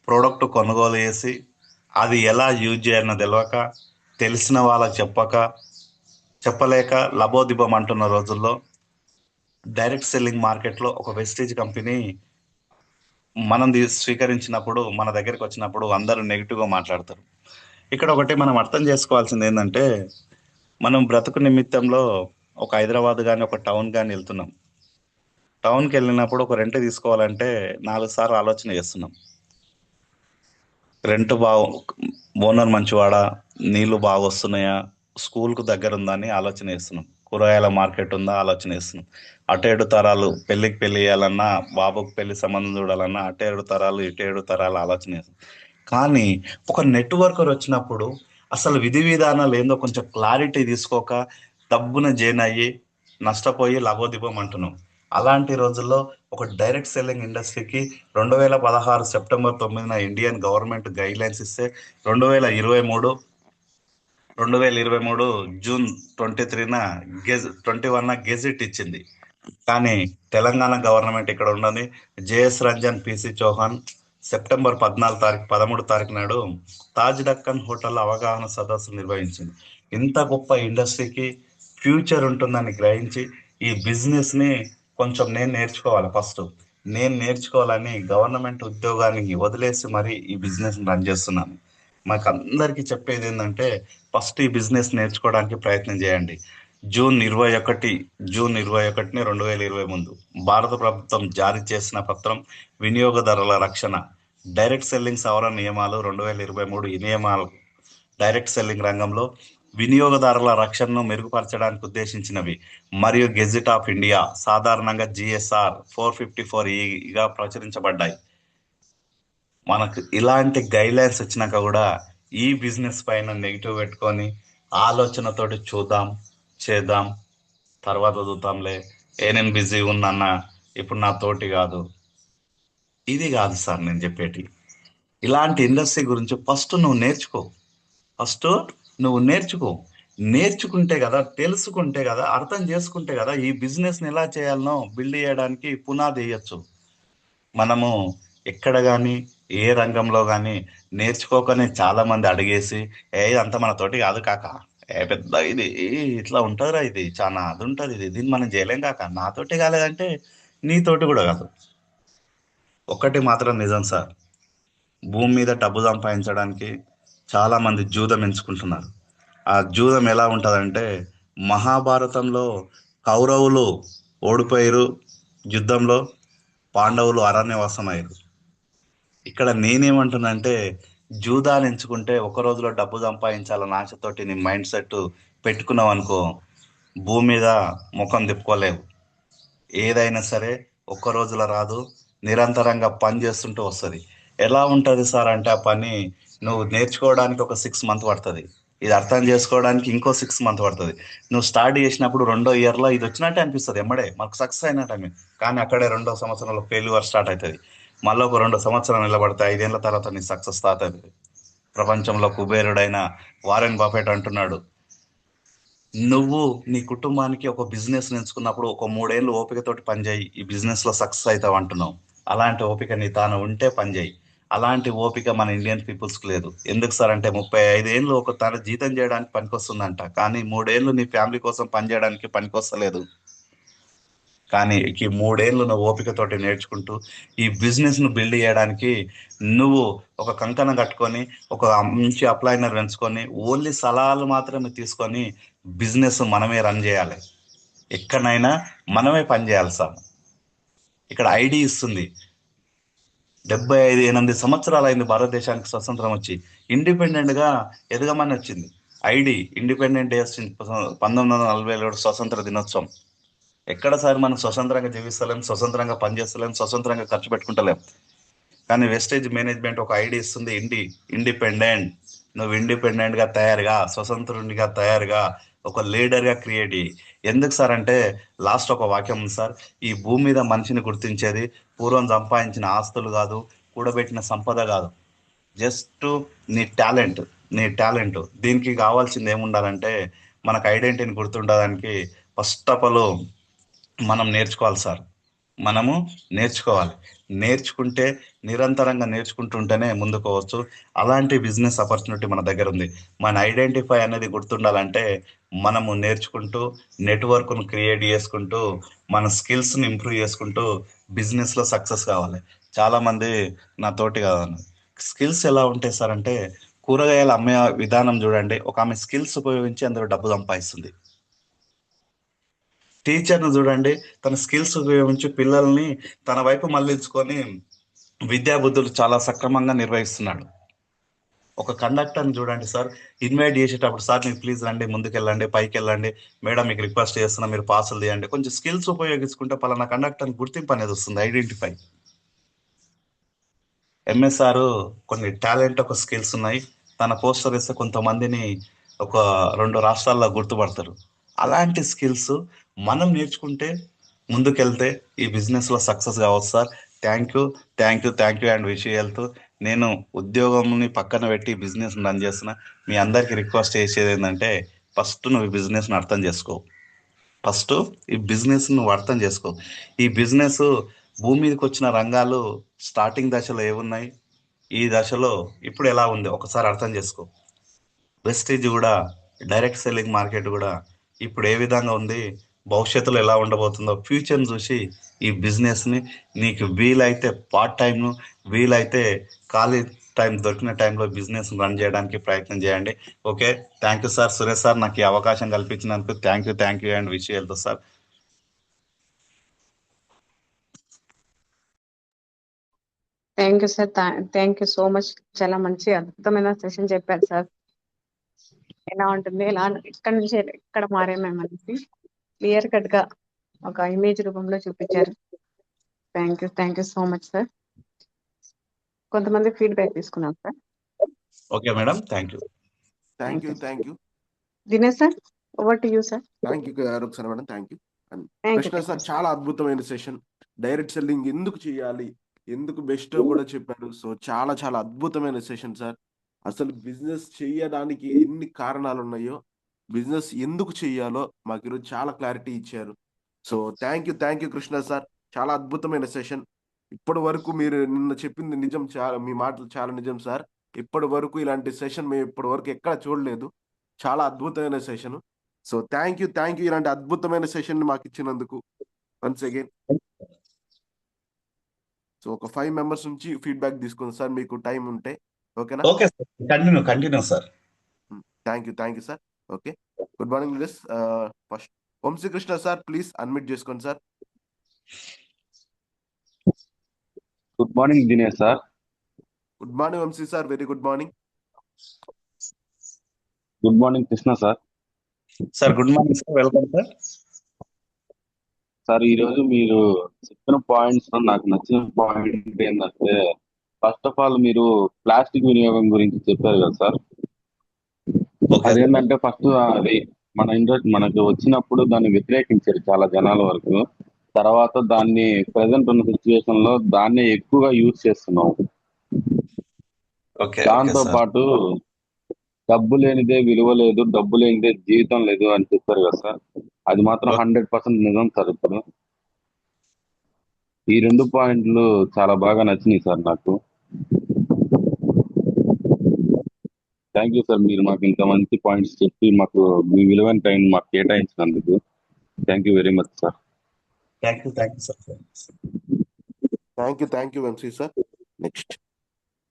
ప్రోడక్ట్ కొనుగోలు చేసి అది ఎలా యూజ్ చేయాలనో తెలియక, తెలిసిన వాళ్ళకి చెప్పలేక లబోదిబం అంటున్న రోజుల్లో డైరెక్ట్ సెల్లింగ్ మార్కెట్లో ఒక వెస్టేజ్ కంపెనీ మనం స్వీకరించినప్పుడు, మన దగ్గరికి వచ్చినప్పుడు అందరూ నెగిటివ్గా మాట్లాడతారు. ఇక్కడ ఒకటి మనం అర్థం చేసుకోవాల్సింది ఏంటంటే, మనం బ్రతుకు నిమిత్తంలో ఒక హైదరాబాద్ కానీ, ఒక టౌన్ కానీ వెళ్తున్నాం. టౌన్కి వెళ్ళినప్పుడు ఒక రెంట్ తీసుకోవాలంటే 4 సార్లు ఆలోచన చేస్తున్నాం. రెంట్ ఓనర్ మంచివాడా, నీళ్లు బాగా వస్తున్నాయా, స్కూల్కు దగ్గర ఉందా అని ఆలోచన చేస్తున్నాం. కూరగాయల మార్కెట్ ఉందా ఆలోచన చేస్తున్నాం. అటు 7 తరాలు పెళ్ళికి పెళ్లి చేయాలన్నా, బాబుకి పెళ్లి సంబంధం చూడాలన్నా అటు 7 తరాలు ఇటు 7 తరాలు ఆలోచన చేస్తున్నాం. కానీ ఒక నెట్వర్కర్ వచ్చినప్పుడు అసలు విధి విధానాలు ఏందో కొంచెం క్లారిటీ తీసుకోక డబ్బున జైన్ అయ్యి నష్టపోయి లబోదిబం అంటున్నాం. అలాంటి రోజుల్లో ఒక డైరెక్ట్ సెల్లింగ్ ఇండస్ట్రీకి 2016 సెప్టెంబర్ 9న ఇండియన్ గవర్నమెంట్ గైడ్ లైన్స్ ఇస్తే 2023 జూన్ 23న 21న గెజిట్ ఇచ్చింది. కానీ తెలంగాణ గవర్నమెంట్ ఇక్కడ ఉన్నది. J S Ranjan, P C Chauhan September 13 తారీఖు నాడు తాజ్ డక్కన్ హోటల్ అవగాహన సదస్సు నిర్వహించింది. ఇంత గొప్ప ఇండస్ట్రీకి ఫ్యూచర్ ఉంటుందని గ్రహించి ఈ బిజినెస్ని కొంచెం నేను నేర్చుకోవాలని గవర్నమెంట్ ఉద్యోగానికి వదిలేసి మరి ఈ బిజినెస్ రన్ చేస్తున్నాను. మాకు అందరికీ చెప్పేది ఏంటంటే ఫస్ట్ ఈ బిజినెస్ నేర్చుకోవడానికి ప్రయత్నం చేయండి. జూన్ 21ని 2020 ముందు భారత ప్రభుత్వం జారీ చేసిన పత్రం వినియోగదారుల రక్షణ డైరెక్ట్ సెల్లింగ్ సవరణ నియమాలు 2023. ఈ నియమాలు డైరెక్ట్ సెల్లింగ్ రంగంలో వినియోగదారుల రక్షణను మెరుగుపరచడానికి ఉద్దేశించినవి మరియు గెజిట్ ఆఫ్ ఇండియా సాధారణంగా జిఎస్ఆర్ 454గా ప్రచురించబడ్డాయి. మనకు ఇలాంటి గైడ్లైన్స్ వచ్చినాక కూడా ఈ బిజినెస్ పైన నెగిటివ్ పెట్టుకొని ఆలోచనతోటి చూద్దాం, చేద్దాం, తర్వాత చూద్దాంలే, నేను బిజీ ఉన్నా, ఇప్పుడు నా తోటి కాదు, ఇది కాదు సార్ నేను చెప్పేటి. ఇలాంటి ఇండస్ట్రీ గురించి ఫస్ట్ నువ్వు నేర్చుకో. నేర్చుకుంటే కదా, తెలుసుకుంటే కదా, అర్థం చేసుకుంటే కదా ఈ బిజినెస్ని ఎలా చేయాలనో బిల్డ్ చేయడానికి పునాది వేయచ్చు. మనము ఎక్కడ కానీ ఏ రంగంలో కానీ నేర్చుకోకనే చాలా మంది అడిగేసి అంత మన తోటి కాదు కాక, పెద్ద ఇది ఇట్లా ఉంటుందిరా, ఇది చాలా అది ఉంటుంది, దీన్ని మనం చేయలేం కాక, నాతోటి కాలేదంటే నీతోటి కూడా కాదు. ఒక్కటి మాత్రం నిజం సార్, భూమి మీద డబ్బు సంపాదించడానికి చాలా మంది జూదం ఎంచుకుంటున్నారు. ఆ జూదం ఎలా ఉంటుందంటే మహాభారతంలో కౌరవులు ఓడిపోయారు యుద్ధంలో, పాండవులు అరణ్యవాసమయ్యారు. ఇక్కడ నేనేమంటున్నానంటే జూదాన్ని ఎంచుకుంటే ఒక రోజులో డబ్బు సంపాదించాలన్న ఆశతోటి నీ మైండ్ సెట్ పెట్టుకున్నావు అనుకో, భూమి మీద ముఖం తిప్పుకోలేవు. ఏదైనా సరే ఒక్క రోజులో రాదు, నిరంతరంగా పని చేస్తుంటూ వస్తుంది. ఎలా ఉంటుంది సార్ అంటే ఆ పని నువ్వు నేర్చుకోవడానికి ఒక 6 మంత్ పడుతుంది. ఇది అర్థం చేసుకోవడానికి ఇంకో 6 మంత్ పడుతుంది. నువ్వు స్టార్ట్ చేసినప్పుడు రెండో ఇయర్లో ఇది వచ్చినట్టే అనిపిస్తుంది, ఎమ్మడే మనకు సక్సెస్ అయినట్టు. కానీ అక్కడే రెండో సంవత్సరంలో ఫెయిల్యూర్ స్టార్ట్ అవుతుంది. మళ్ళీ ఒక 2 సంవత్సరాలు నిలబడితే 5 ఏళ్ల తర్వాత నీ సక్సెస్ స్టార్ట్ అవుతుంది. ప్రపంచంలో కుబేరుడైన వారెన్ బఫెట్ అంటున్నాడు, నువ్వు నీ కుటుంబానికి ఒక బిజినెస్ ఎంచుకున్నప్పుడు ఒక 3 ఏళ్ళు ఓపికతోటి పనిచేయి, ఈ బిజినెస్ లో సక్సెస్ అవుతావు అంటున్నావు. అలాంటి ఓపిక నీ తాను ఉంటే పనిచేయి. అలాంటి ఓపిక మన ఇండియన్ పీపుల్స్ కి లేదు. ఎందుకు సార్ అంటే 35 ఏళ్ళు ఒక తన జీతం చేయడానికి పనికొస్తుందంట, కానీ 3 ఏళ్ళు నీ ఫ్యామిలీ కోసం పనిచేయడానికి పనికొస్తలేదు. కానీ ఈ 3 ఏళ్ళు నువ్వు ఓపికతోటి నేర్చుకుంటూ ఈ బిజినెస్ ను బిల్డ్ చేయడానికి నువ్వు ఒక కంకణం కట్టుకొని ఒక మంచి అప్లైనర్ పెంచుకొని ఓన్లీ సలహాలు మాత్రమే తీసుకొని బిజినెస్ మనమే రన్ చేయాలి. ఎక్కడైనా మనమే పని చేయాలి సార్. ఇక్కడ ఐడి ఇస్తుంది. 75-8 సంవత్సరాలు అయింది భారతదేశానికి స్వతంత్రం వచ్చి. ఇండిపెండెంట్ గా ఎదగమని వచ్చింది. ఐడి ఇండిపెండెంట్ డే వచ్చింది, 1947 స్వతంత్ర దినోత్సవం. ఎక్కడ సార్ మనం స్వతంత్రంగా జీవిస్తలేం, స్వతంత్రంగా పనిచేస్తలేం, స్వతంత్రంగా ఖర్చు పెట్టుకుంటలేం. కానీ వెస్టేజ్ మేనేజ్మెంట్ ఒక ఐడి ఇస్తుంది, ఇండిపెండెంట్. నువ్వు ఇండిపెండెంట్ గా తయారుగా, స్వతంత్రునిగా తయారుగా, ఒక లీడర్ గా క్రియేట్ అయ్యి. ఎందుకు సార్ అంటే లాస్ట్ ఒక వాక్యం ఉంది సార్, ఈ భూమి మీద మనిషిని గుర్తించేది పూర్వం సంపాదించిన ఆస్తులు కాదు, కూడబెట్టిన సంపద కాదు, జస్ట్ నీ టాలెంట్. దీనికి కావాల్సింది ఏముండాలంటే మనకు ఐడెంటిటీని గుర్తుండడానికి ఫస్ట్ ఆఫ్ ఆల్ మనం నేర్చుకోవాలి సార్. మనము నేర్చుకోవాలి. నేర్చుకుంటే నిరంతరంగా నేర్చుకుంటుంటేనే ముందుకోవచ్చు. అలాంటి బిజినెస్ ఆపర్చునిటీ మన దగ్గర ఉంది. మన ఐడెంటిఫై అనేది గుర్తుండాలంటే మనము నేర్చుకుంటూ, నెట్వర్క్ను క్రియేట్ చేసుకుంటూ, మన స్కిల్స్ని ఇంప్రూవ్ చేసుకుంటూ బిజినెస్లో సక్సెస్ కావాలి. చాలామంది నా తోటి కాదన్న స్కిల్స్ ఎలా ఉంటాయి సార్ అంటే, కూరగాయలు అమ్మే విధానం చూడండి, ఒక ఆమె స్కిల్స్ ఉపయోగించి అందులో డబ్బు సంపాదిస్తుంది. టీచర్ను చూడండి, తన స్కిల్స్ ఉపయోగించి పిల్లల్ని తన వైపు మళ్ళించుకొని విద్యాబుద్ధులు చాలా సక్రమంగా నిర్వహిస్తున్నాడు. ఒక కండక్టర్ని చూడండి సార్, ఇన్వైట్ చేసేటప్పుడు సార్ మీరు ప్లీజ్ రండి, ముందుకెళ్ళండి, పైకి వెళ్ళండి, మేడం మీకు రిక్వెస్ట్ చేస్తున్నా మీరు పాసులు తీయండి. కొంచెం స్కిల్స్ ఉపయోగించుకుంటే పలానా కండక్టర్ గుర్తింపు అనేది వస్తుంది, ఐడెంటిఫై. ఎంఎస్ఆర్ కొన్ని టాలెంట్ ఒక స్కిల్స్ ఉన్నాయి, తన పోస్టర్ వేస్తే కొంతమందిని ఒక 2 రాష్ట్రాల్లో గుర్తుపడతారు. అలాంటి స్కిల్స్ మనం నేర్చుకుంటే ముందుకెళ్తే ఈ బిజినెస్ లో సక్సెస్ కావచ్చు sir. Thank you, thank you and wish health. నేను ఉద్యోగంని పక్కన పెట్టి బిజినెస్ రన్ చేస్తున్నా. మీ అందరికి రిక్వెస్ట్ చేసేది ఏంటంటే, ఫస్ట్ నువ్వు ఈ బిజినెస్ ని అర్థం చేసుకో. ఫస్ట్ ఈ బిజినెస్ నువ్వు అర్థం చేసుకో. ఈ బిజినెస్ భూమి మీదకి వచ్చిన రంగాలు స్టార్టింగ్ దశలో ఏమున్నాయి, ఈ దశలో ఇప్పుడు ఎలా ఉంది ఒకసారి అర్థం చేసుకో. వెస్టేజ్ కూడా, డైరెక్ట్ సెల్లింగ్ మార్కెట్ కూడా ఇప్పుడు ఏ విధంగా ఉంది, భవిష్యత్తులో ఎలా ఉండబోతుందో ఫ్యూచర్ని చూసి ఈ బిజినెస్ని నీకు వీలైతే పార్ట్ టైంను, వీలైతే ఖాళీ టైం దొరికిన టైంలో బిజినెస్ రన్ చేయడానికి ప్రయత్నం చేయండి. Okay, thank you sir. Suresh sir, నాకు ఈ అవకాశం కల్పించినందుకు థ్యాంక్ యూ అండ్ విష్ వెళ్తా sir. Thank you sir. Thank you so much. చాలా మంచి అద్భుతమైన సెషన్ చెప్పారు సార్. ఎలా ఉంటుంది, ఎలా ఇక్కడ నుంచి ఎక్కడ మారామనేసి క్లియర్ కట్ గా ఒక ఇమేజ్ రూపంలో చూపించారు. Thank you so much sir. కొంతమంది ఫీడ్బ్యాక్ తీసుకున్నాం sir. Okay madam, thank you. Thank you. Dinesh sir, over to you sir. Thank you ఒకసారి madam, thank you. Thank Krishna sir, చాలా అద్భుతమైన సెషన్. డైరెక్ట్ సెల్లింగ్ ఎందుకు చేయాలి, ఎందుకు బెస్ట్ కూడా చెప్పాడు. సో చాలా చాలా అద్భుతమైన సెషన్ సార్. అసలు బిజినెస్ చేయడానికి ఎన్ని కారణాలు ఉన్నాయో, బిజినెస్ ఎందుకు చెయ్యాలో మాకు ఈరోజు చాలా క్లారిటీ ఇచ్చారు. So thank you Krishna sir. చాలా అద్భుతమైన సెషన్. ఇప్పటి వరకు మీరు నిన్న చెప్పింది నిజం, చాలా మీ మాటలు చాలా నిజం సార్. ఇప్పటి వరకు ఇలాంటి సెషన్ మేము ఇప్పటి వరకు ఎక్కడ చూడలేదు. చాలా అద్భుతమైన సెషన్. సో థ్యాంక్ యూ ఇలాంటి అద్భుతమైన సెషన్ మాకు ఇచ్చినందుకు వన్స్ అగైన్. సో ఒక 5 మెంబర్స్ నుంచి ఫీడ్బ్యాక్ తీసుకుంది సార్, మీకు టైం ఉంటే. ఓకేనా? Okay sir, continue sir. Thank you sir. Okay, good morning leaders. First Vamshikrishna sir, please unmute చేసుకోండి sir. Good morning Dinesh sir. Good morning Vamshi sir, very good morning. Good morning Krishna sir. Sir good morning sir, welcome sir. Sir ఈ రోజు మీరు చెప్పిన points నాకు నచ్చిన point ఏంటంటే first of all మీరు plastic వినియోగం గురించి చెప్పారు కదా సార్. Okay sir. అదేంటంటే ఫస్ట్ అది మన ఇండస్ట్రీ మనకు వచ్చినప్పుడు దాన్ని వ్యతిరేకించారు చాలా జనాల వరకు. తర్వాత దాన్ని ప్రెసెంట్ ఉన్న సిచ్యువేషన్ లో దాన్ని ఎక్కువగా యూజ్ చేస్తున్నాం. ఓకే దాంతో సార్. పాటు డబ్బు లేనిదే విలువ లేదు, డబ్బు లేనిదే జీవితం లేదు అని చెప్పారు కదా సార్. అది మాత్రం 100% నిజం సార్. ఇప్పుడు ఈ 2 పాయింట్లు చాలా బాగా నచ్చినాయి సార్ నాకు. థ్యాంక్ యూ సార్, మీరు మాకు ఇంత మంచి పాయింట్స్ చెప్పి మాకు మీ విలువైన టైం మాకు కేటాయించినందుకు thank you very much sir. Thank you sir. Thank you Vamshi sir. Next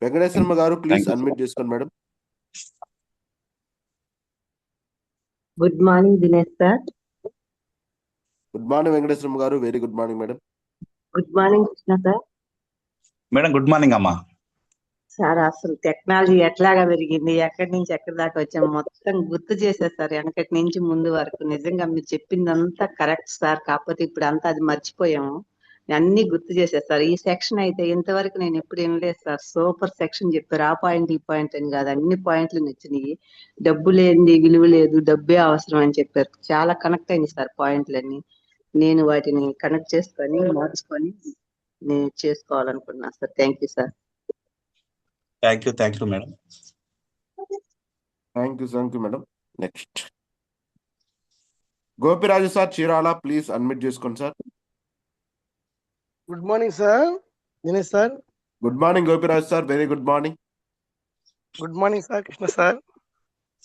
Venkateshwaramma garu please Thank you, sir. Unmute చేసుకోండి madam. Good morning Dinesh sir. Good morning Venkateshwaramma garu. Very good morning madam. Good morning Krishna sir. Madam good morning అమ్మా. Sir అసలు technology ఎట్లాగా పెరిగింది, ఎక్కడి నుంచి ఎక్కడి దాకా వచ్చాము మొత్తం గుర్తు చేసేస్తారు వెనకటి నుంచి ముందు వరకు. నిజంగా మీరు చెప్పిందంతా కరెక్ట్ సార్. కాకపోతే ఇప్పుడు అంతా అది మర్చిపోయాము. అన్ని గుర్తు చేసేస్తారు. ఈ సెక్షన్ అయితే ఇంతవరకు నేను ఎప్పుడు వినలేదు సార్. సూపర్ సెక్షన్ చెప్పారు. ఆ పాయింట్ ఈ పాయింట్ అని కాదు, అన్ని పాయింట్లు నచ్చినాయి. డబ్బు లేనిది విలువ లేదు, డబ్బే అవసరం అని చెప్పారు. చాలా కనెక్ట్ అయింది సార్ పాయింట్లన్నీ. నేను వాటిని కనెక్ట్ చేసుకొని మార్చుకొని నేను చేసుకోవాలనుకున్నా sir. Thank you sir. Thank you madam. Thank you madam. Next Gopiraju sir Chirala please unmute చేసుకోండి sir. Good morning sir Dinesh sir. Good morning Gopiraju sir. Very good morning. Good morning sir Krishna sir.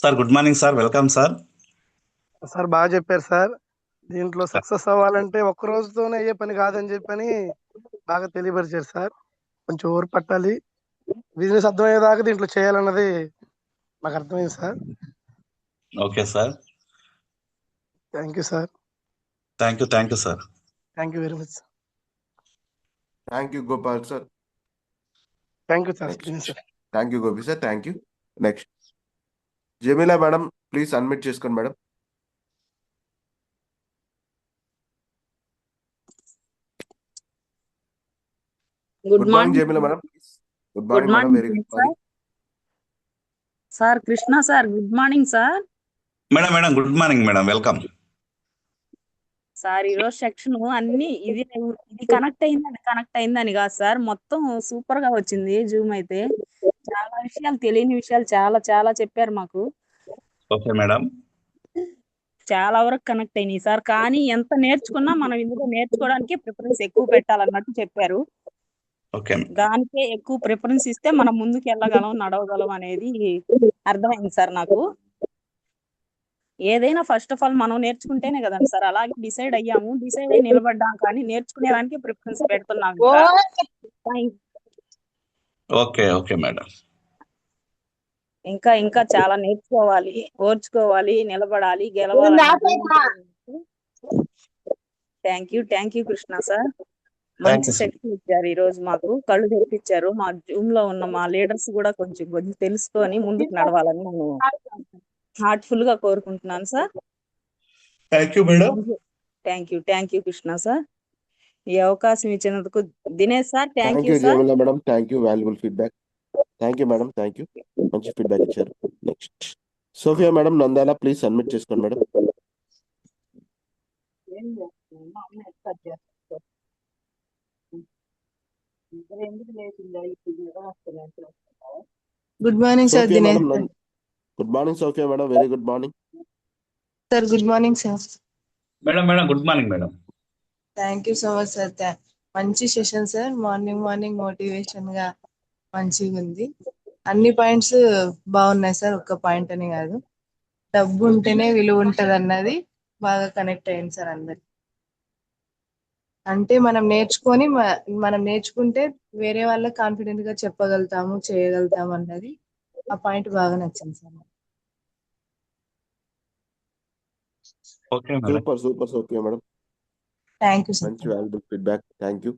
Sir good morning sir. Welcome sir. Sir బాగా చెప్పారు sir. దీంట్లో success అవ్వాలంటే ఒక్క రోజుతోనే అయ్యే పని కాదని చెప్పని బాగా తెలియపరిచారు సార్. కొంచెం ఓరు పట్టాలి, బిజినెస్ అర్థమయ్యేదాకా దీంట్లో చేయాలన్నది నాకు అర్థమైంది sir. Okay sir. Thank you sir. Thank you sir. Thank you very much. Thank you Gopal sir. Thank you sir Dinesh sir. Thank you Gopi sir. Thank you. Next Jameela madam please unmute చేసుకోండి madam. Good morning Jameela madam. Good good morning madam. Morning very good sir. Morning. Sir Krishna sir good morning sir. Madam good morning madam. Welcome sir ఈరోజు section అన్ని ఇది connect అయిందని కాదు sir, మొత్తం super గా వచ్చింది. Zoom అయితే చాలా విషయాలు, తెలియని విషయాలు చాలా చాలా చెప్పారు మాకు. Okay madam. చాలా వరకు కనెక్ట్ అయినాయి సార్. కానీ ఎంత నేర్చుకున్నా మనం ఇందులో నేర్చుకోవడానికి ప్రిఫరెన్స్ ఎక్కువ పెట్టాలన్నట్టు చెప్పారు. ఓకే దానికే ఎక్కువ ప్రిఫరెన్స్ ఇస్తే మనం ముందుకు వెళ్ళగలం, నడవగలం అనేది అర్థమైంది సార్ నాకు. ఏదైనా ఫస్ట్ ఆఫ్ ఆల్ మనం నేర్చుకుంటేనే కదండి సార్. అలాగే డిసైడ్ అయ్యి నిలబడ్డాం, కానీ నేర్చుకునేదానికి ప్రిఫరెన్స్ పెడుతున్నాం. Okay madam. ఇంకా చాలా నేర్చుకోవాలి, ఓర్చుకోవాలి, నిలబడాలి, గెలవాలి. Thank you Krishna sir. మంచి శక్తి ఇచ్చారు ఈ రోజు మాకు, కళ్ళు తెరిపించారు. మా జూమ్ లో ఉన్న మా లీడర్స్ కూడా కొంచెం తెలుసుకొని ముందుకు నడవాలని నేను హార్ట్ఫుల్ గా కోరుకుంటున్నాను sir. Thank you madam. Thank you Krishna sir. ఈ అవకాశం ఇచ్చినందుకు Dinesh sir thank you sir. Jameela madam. Thank you. Valuable feedback. Thank you madam. Thank you. మంచి ఫీడ్బ్యాక్ ఇచ్చారు. Next Sofia madam Nandyal please unmute చేసుకోండి madam. Good morning sir Sofia Dinesh madam. Good morning Sofia madam. Very good morning. Sir. Good morning sir. Madam good morning madam. Thank you so much sir. మంచి session sir. Morning motivation గా మంచిగా ఉంది. అన్ని points బాగున్నాయి sir. ఒక్క point అని కాదు, డబ్బు ఉంటేనే విలువ ఉంటది అన్నది బాగా కనెక్ట్ అయింది సార్ అందరికి. అంటే మనం నేర్చుకుంటే వేరే వాళ్ళకి కాన్ఫిడెంట్ గా చెప్పగలుగుతాము, చేయగలుగుతాము అన్నది ఆ పాయింట్ బాగా నచ్చింది sir. Okay madam. Super Sofia madam. Thank you sir. మంచి valuable feedback. Thank you.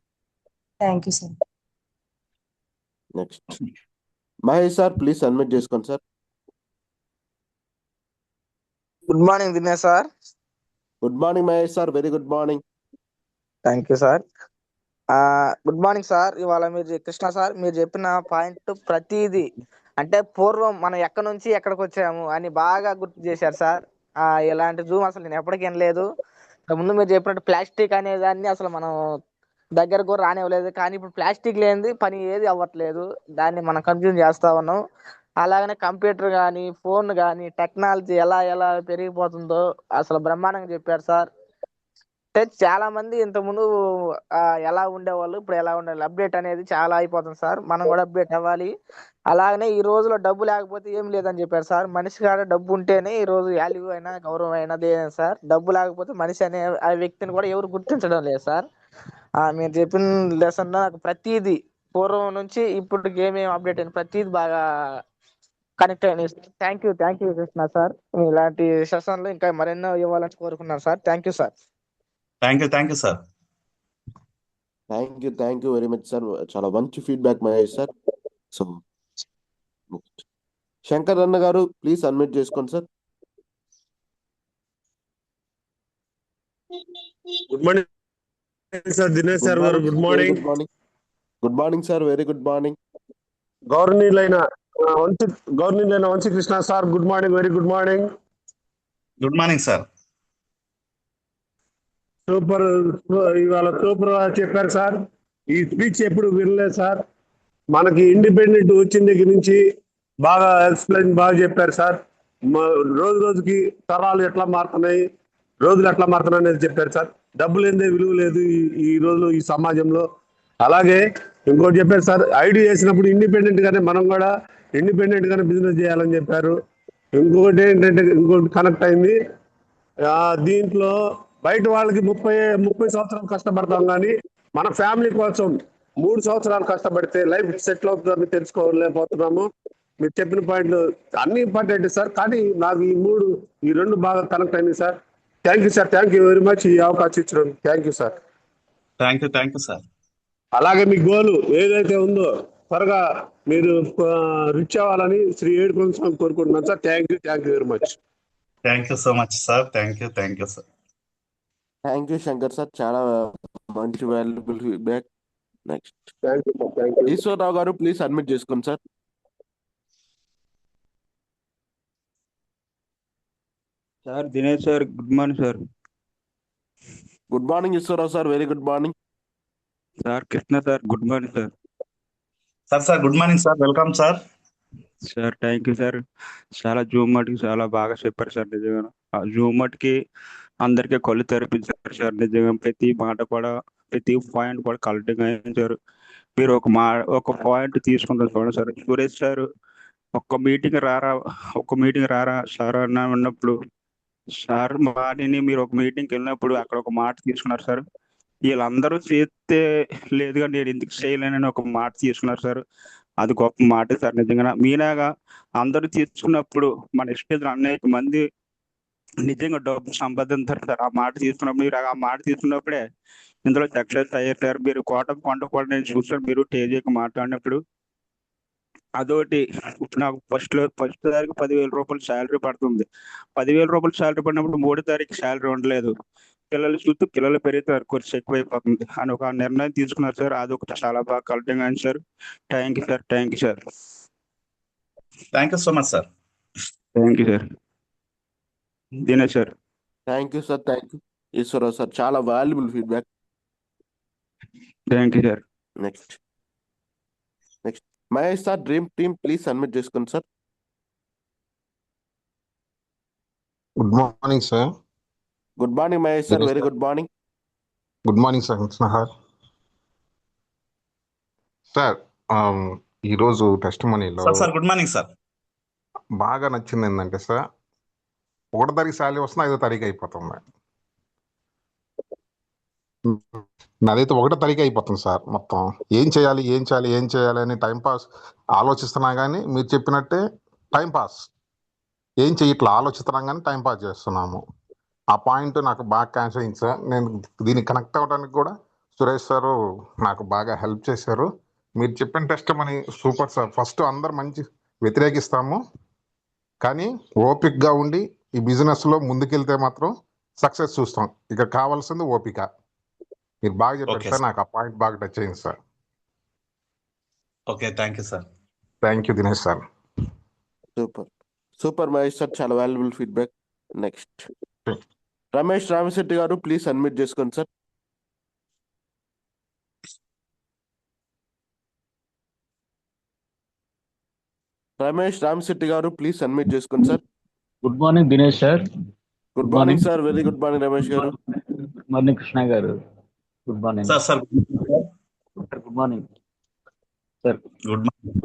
Thank you sir. Next Mahesh sir please unmute చేసుకోండి sir. Good morning Dinesh sir. Good morning Mahesh sir. Very good morning. Thank you sir. Good morning sir. ఇవాళ మీరు Krishna sir మీరు చెప్పిన point ప్రతిదీ అంటే పూర్వం మనం ఎక్కడి నుంచి ఎక్కడికి వచ్చాము అని బాగా గుర్తు చేశారు సార్. ఇలాంటి జూమ్ అసలు నేను ఎప్పటికీ వినలేదు. ముందు మీరు చెప్పినట్టు ప్లాస్టిక్ అనే దాన్ని అసలు మనం దగ్గర కూడా రానివ్వలేదు, కానీ ఇప్పుడు ప్లాస్టిక్ లేనిది పని ఏది అవ్వట్లేదు, దాన్ని మనం కన్జ్యూమ్ చేస్తా ఉన్నాం. అలాగనే కంప్యూటర్ కానీ ఫోన్ కానీ టెక్నాలజీ ఎలా ఎలా పెరిగిపోతుందో అసలు బ్రహ్మాండంగా చెప్పారు సార్. అంటే చాలా మంది ఇంతకుముందు ఎలా ఉండేవాళ్ళు ఇప్పుడు ఎలా ఉండాలి, అప్డేట్ అనేది చాలా అయిపోతుంది సార్. మనం కూడా అప్డేట్ అవ్వాలి. అలాగనే ఈ రోజులో డబ్బు లేకపోతే ఏం లేదని చెప్పారు సార్. మనిషి కాడ డబ్బు ఉంటేనే ఈ రోజు వాల్యూ అయినా గౌరవం అయినది సార్. డబ్బు లేకపోతే మనిషి అనే ఆ వ్యక్తిని కూడా ఎవరు గుర్తించడం లేదు సార్. మీరు చెప్పిన లెసన్ నాకు ప్రతిదీ పూర్వం నుంచి ఇప్పటికి ఏమేమి అప్డేట్ అయిన ప్రతిదీ బాగా కనెక్ట్ అయినాయి. Thank you Krishna sir. ఇలాంటి సెషన్లు ఇంకా మరెన్నో ఇవ్వాలని కోరుకున్నాను sir. Thank you sir. Thank you sir. Thank you very much sir. చాలా మంచి feedback Mahesh sir. So Shankar అన్న గారు ప్లీజ్ అన్మ్యూట్ చేసుకోండి sir. Good morning sir. Dinesh sir garu good morning. Good morning sir. Very good morning. గౌరవనీయులైన Vamshi Krishna sir good morning. Very good morning. Good morning sir. Super. ఇవాళ super చెప్పారు sir. ఈ speech ఎప్పుడు వినలేదు sir. మనకి independent వచ్చిన దగ్గర నుంచి బాగా ఎక్స్ప్లెయిన్ బాగా చెప్పారు సార్. రోజు రోజుకి తరాలు ఎట్లా మారుతున్నాయి, రోజులు ఎట్లా మారుతున్నాయి అనేది చెప్పారు సార్. డబ్బు లేదే విలువ లేదు ఈ రోజు ఈ సమాజంలో. అలాగే ఇంకోటి చెప్పారు సార్, ఐడియా చేసినప్పుడు ఇండిపెండెంట్ గానే మనం కూడా ఇండిపెండెంట్ గానే బిజినెస్ చేయాలని చెప్పారు. ఇంకొకటి ఏంటంటే ఇంకోటి కనెక్ట్ అయింది, దీంట్లో బయట వాళ్ళకి 30 సంవత్సరాలు కష్టపడతాం, కానీ మన ఫ్యామిలీ కోసం 3 సంవత్సరాలు కష్టపడితే లైఫ్ సెటిల్ అవుతుందని తెలుసుకోలేకపోతున్నాము. మీరు చెప్పిన పాయింట్లు అన్ని ఇంపార్టెంట్ సార్, కానీ నాకు ఈ రెండు బాగా కనెక్ట్ అయింది sir. Thank you sir. Thank you very much ఈ అవకాశం ఇచ్చినారు. Thank you sir. Thank you sir. అలాగే మీ గోల్ ఏదైతే ఉందో త్వరగా మీరు రిచ్ అవ్వాలని శ్రీ ఏడుకొండ స్వామి కోరుకుంటున్నాను sir. Thank you very much. Thank you so much sir. Thank you sir. Thank you Shankar sir. చాలా మంచి valuable feedback. Next thank you. Eswararao గారు ప్లీజ్ అడ్మిట్ చేసుకోండి sir. Sir Dinesh sir good morning sir. Good morning Eswararao sir. Very good morning sir. Krishna sir good morning sir. Sir good morning sir. Welcome sir. Sir thank you sir. చాలా zoom మటుకి చాలా బాగా చెప్పారు sir. నిజంగా ఆ Zoom మటుకి అందరికీ కళ్ళు తెరిపించారు సార్. నిజంగా ప్రతి మాట కూడా ప్రతి పాయింట్ కూడా కరెక్ట్గా అయించారు. మీరు ఒక పాయింట్ తీసుకుంటారు చూడండి సార్. సురేష్ సార్ ఒక్క మీటింగ్ రారా సార్ అన్నప్పుడు సార్ వాడిని మీరు ఒక మీటింగ్కి వెళ్ళినప్పుడు అక్కడ ఒక మాట తీసుకున్నారు సార్. వీళ్ళందరూ చేస్తే లేదుగా నేను ఎందుకు చేయలేనని ఒక మాట తీసుకున్నారు సార్. అది గొప్ప మాట సార్. నిజంగా మీలాగా అందరూ తీసుకున్నప్పుడు మన ఇష్టం అనేక మంది నిజంగా డబ్బు సంపాదించారు సార్. ఆ మాట తీసుకున్నప్పుడు మీరు ఆ మాట తీసుకున్నప్పుడే ఇందులో సక్సెస్ అయ్యారు సార్. మీరు కొండ కూడా నేను చూసాను. మీరు టేజీకి మాట్లాడినప్పుడు అదొకటి నాకు ఫస్ట్ తారీఖు 10,000 రూపాయలు శాలరీ పడుతుంది. 10,000 రూపాయలు శాలరీ పడినప్పుడు 3వ తారీఖు శాలరీ ఉండలేదు. పిల్లలు పెరుగుతారు, ఖర్చు ఎక్కువైపోతుంది అని ఒక నిర్ణయం తీసుకున్నారు సార్. అది ఒకటి చాలా బాగా కరెక్ట్గా అయింది sir. Thank you sir. Thank you so much sir. Thank you sir. Dinesh sir. Thank you sir. Thank you Eshwararao sir. చాలా valuable feedback. Thank you sir. Next Mahesh sir dream team please admit చేసుకోండి sir. Good morning sir. Good morning Mahesh sir. Very good morning. Good morning sir. Sir ఈరోజు test మనీలో sir good morning sir. బాగా నచ్చింది ఏంటంటే sir, 1వ తారీఖు salary వస్తుంది, 5వ తారీఖు అయిపోతుంది. నాదైతే 1వ తారీఖు అయిపోతుంది సార్. మొత్తం ఏం చేయాలి అని టైంపాస్ ఆలోచిస్తున్నా, కానీ మీరు చెప్పినట్టే టైంపాస్ ఏం చేయట్లా, ఆలోచిస్తున్నాం కానీ టైంపాస్ చేస్తున్నాము. ఆ పాయింట్ నాకు బాగా క్యాన్సిల్ అయింది సార్. నేను దీనికి కనెక్ట్ అవ్వడానికి కూడా సురేష్ సారు నాకు బాగా హెల్ప్ చేశారు. మీరు చెప్పిన test money super sir. First అందరు మంచి వ్యతిరేకిస్తాము, కానీ ఓపికగా ఉండి ఈ బిజినెస్లో ముందుకెళ్తే మాత్రం సక్సెస్ చూస్తాం. ఇక కావాల్సింది ఓపిక. మీరు బాగా చెప్పారు ఓకే సార్, నాకు ఆ పాయింట్ బాగా టచ్ అయింది sir. Okay, thank you sir. Thank you Dinesh sir. Super super Mahesh sir, చాలా valuable feedback. Next Ramesh Ramashetti garu, please unmute చేసుకోండి sir. Ramesh Ramashetti garu, please unmute చేసుకోండి sir. Good morning Dinesh sir. Good morning sir, very good morning Ramesh garu. Good morning Krishna garu. Good morning sir sir good morning sir. Good morning.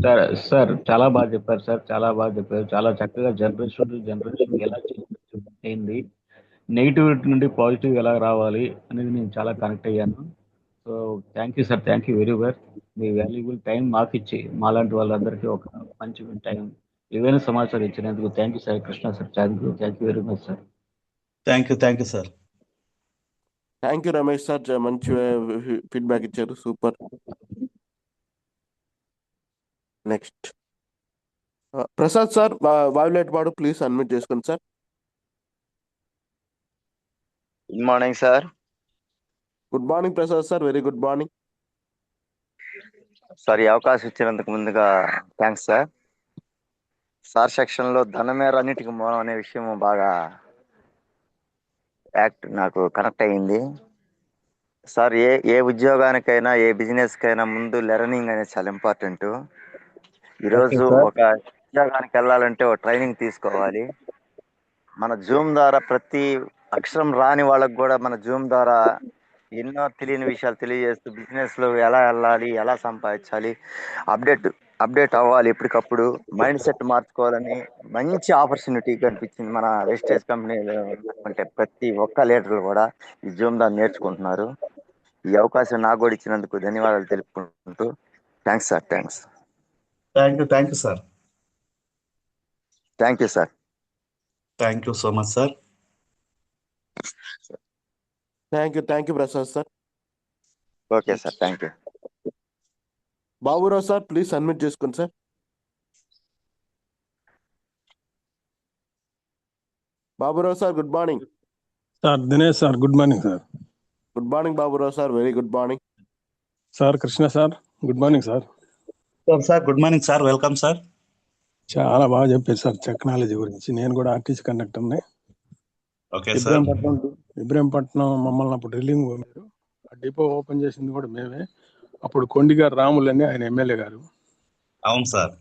Sir sir చాలా బాగా చెప్పారు sir, చాలా బాగా చెప్పారు. చాలా చక్కగా జనరేషన్ ఎలా అయింది, నెగిటివిటీ నుండి పాజిటివ్ ఎలా రావాలి అనేది నేను చాలా కనెక్ట్ అయ్యాను. So thank you sir, thank you very much. Me valuable time మాకు ఇచ్చి మాలాంటి వాళ్ళందరికీ ఒక మంచి టైం ఏవైనా సమాచారం ఇచ్చినందుకు thank you sir. Krishna sir, thank you very much sir. Thank you sir. Thank you Ramesh sir, మంచి ఫీడ్బ్యాక్ ఇచ్చారు, సూపర్. నెక్స్ట్ ప్రసాద్ సార్, వాయులేట్ వాడు, ప్లీజ్ అన్మ్యూట్ చేసుకోండి sir. Good morning sir. Good morning Prasad sir, very good morning sir. ఈ అవకాశం ఇచ్చినందుకు ముందుగా thanks sir. Sir section లో ధనమేర అన్నిటికీ మూలం అనే విషయం బాగా నాకు కనెక్ట్ అయ్యింది సార్. ఏ ఉద్యోగానికైనా ఏ బిజినెస్ కైనా ముందు లెర్నింగ్ అనేది చాలా ఇంపార్టెంట్. ఈరోజు ఒక ఉద్యోగానికి వెళ్ళాలంటే ఒక ట్రైనింగ్ తీసుకోవాలి. మన జూమ్ ద్వారా ప్రతి అక్షరం రాని వాళ్ళకు కూడా మన జూమ్ ద్వారా ఎన్నో తెలియని విషయాలు తెలియజేస్తూ బిజినెస్ లో ఎలా వెళ్ళాలి, ఎలా సంపాదించాలి, అప్డేట్ అవ్వాలి, ఎప్పటికప్పుడు మైండ్ సెట్ మార్చుకోవాలని మంచి ఆపర్చునిటీ కనిపించింది మన వెస్టేజ్ కంపెనీలో. అంటే ప్రతి ఒక్క లీడర్లు కూడా ఈ జూమ్ దాన్ని నేర్చుకుంటున్నారు. ఈ అవకాశం నాకు కూడా ఇచ్చినందుకు ధన్యవాదాలు తెలుపుకుంటూ thanks sir. Thanks. Thank you sir. Thank you sir. Thank you so much sir. Thank you Prasad sir. Okay sir, thank you. Baburao sir, please unmute చేసుకోండి sir. Baburao sir, good morning sir. Dinesh sir, good morning sir. Good morning Baburao sir, very good morning sir. Krishna sir, good morning sir. Sir good morning sir, welcome sir. చాలా బాగా చెప్పారు sir technology గురించి. నేను కూడా RTC కండక్టర్ని. Okay sir. Ibrahimpatnam మమ్మల్ని అప్పుడు drilling మీరు ఆ డిపో ఓపెన్ చేసింది కూడా మేమే. అప్పుడు కొండిగారు రాములని ఆయన ఎమ్మెల్యే గారు. అవును సార్.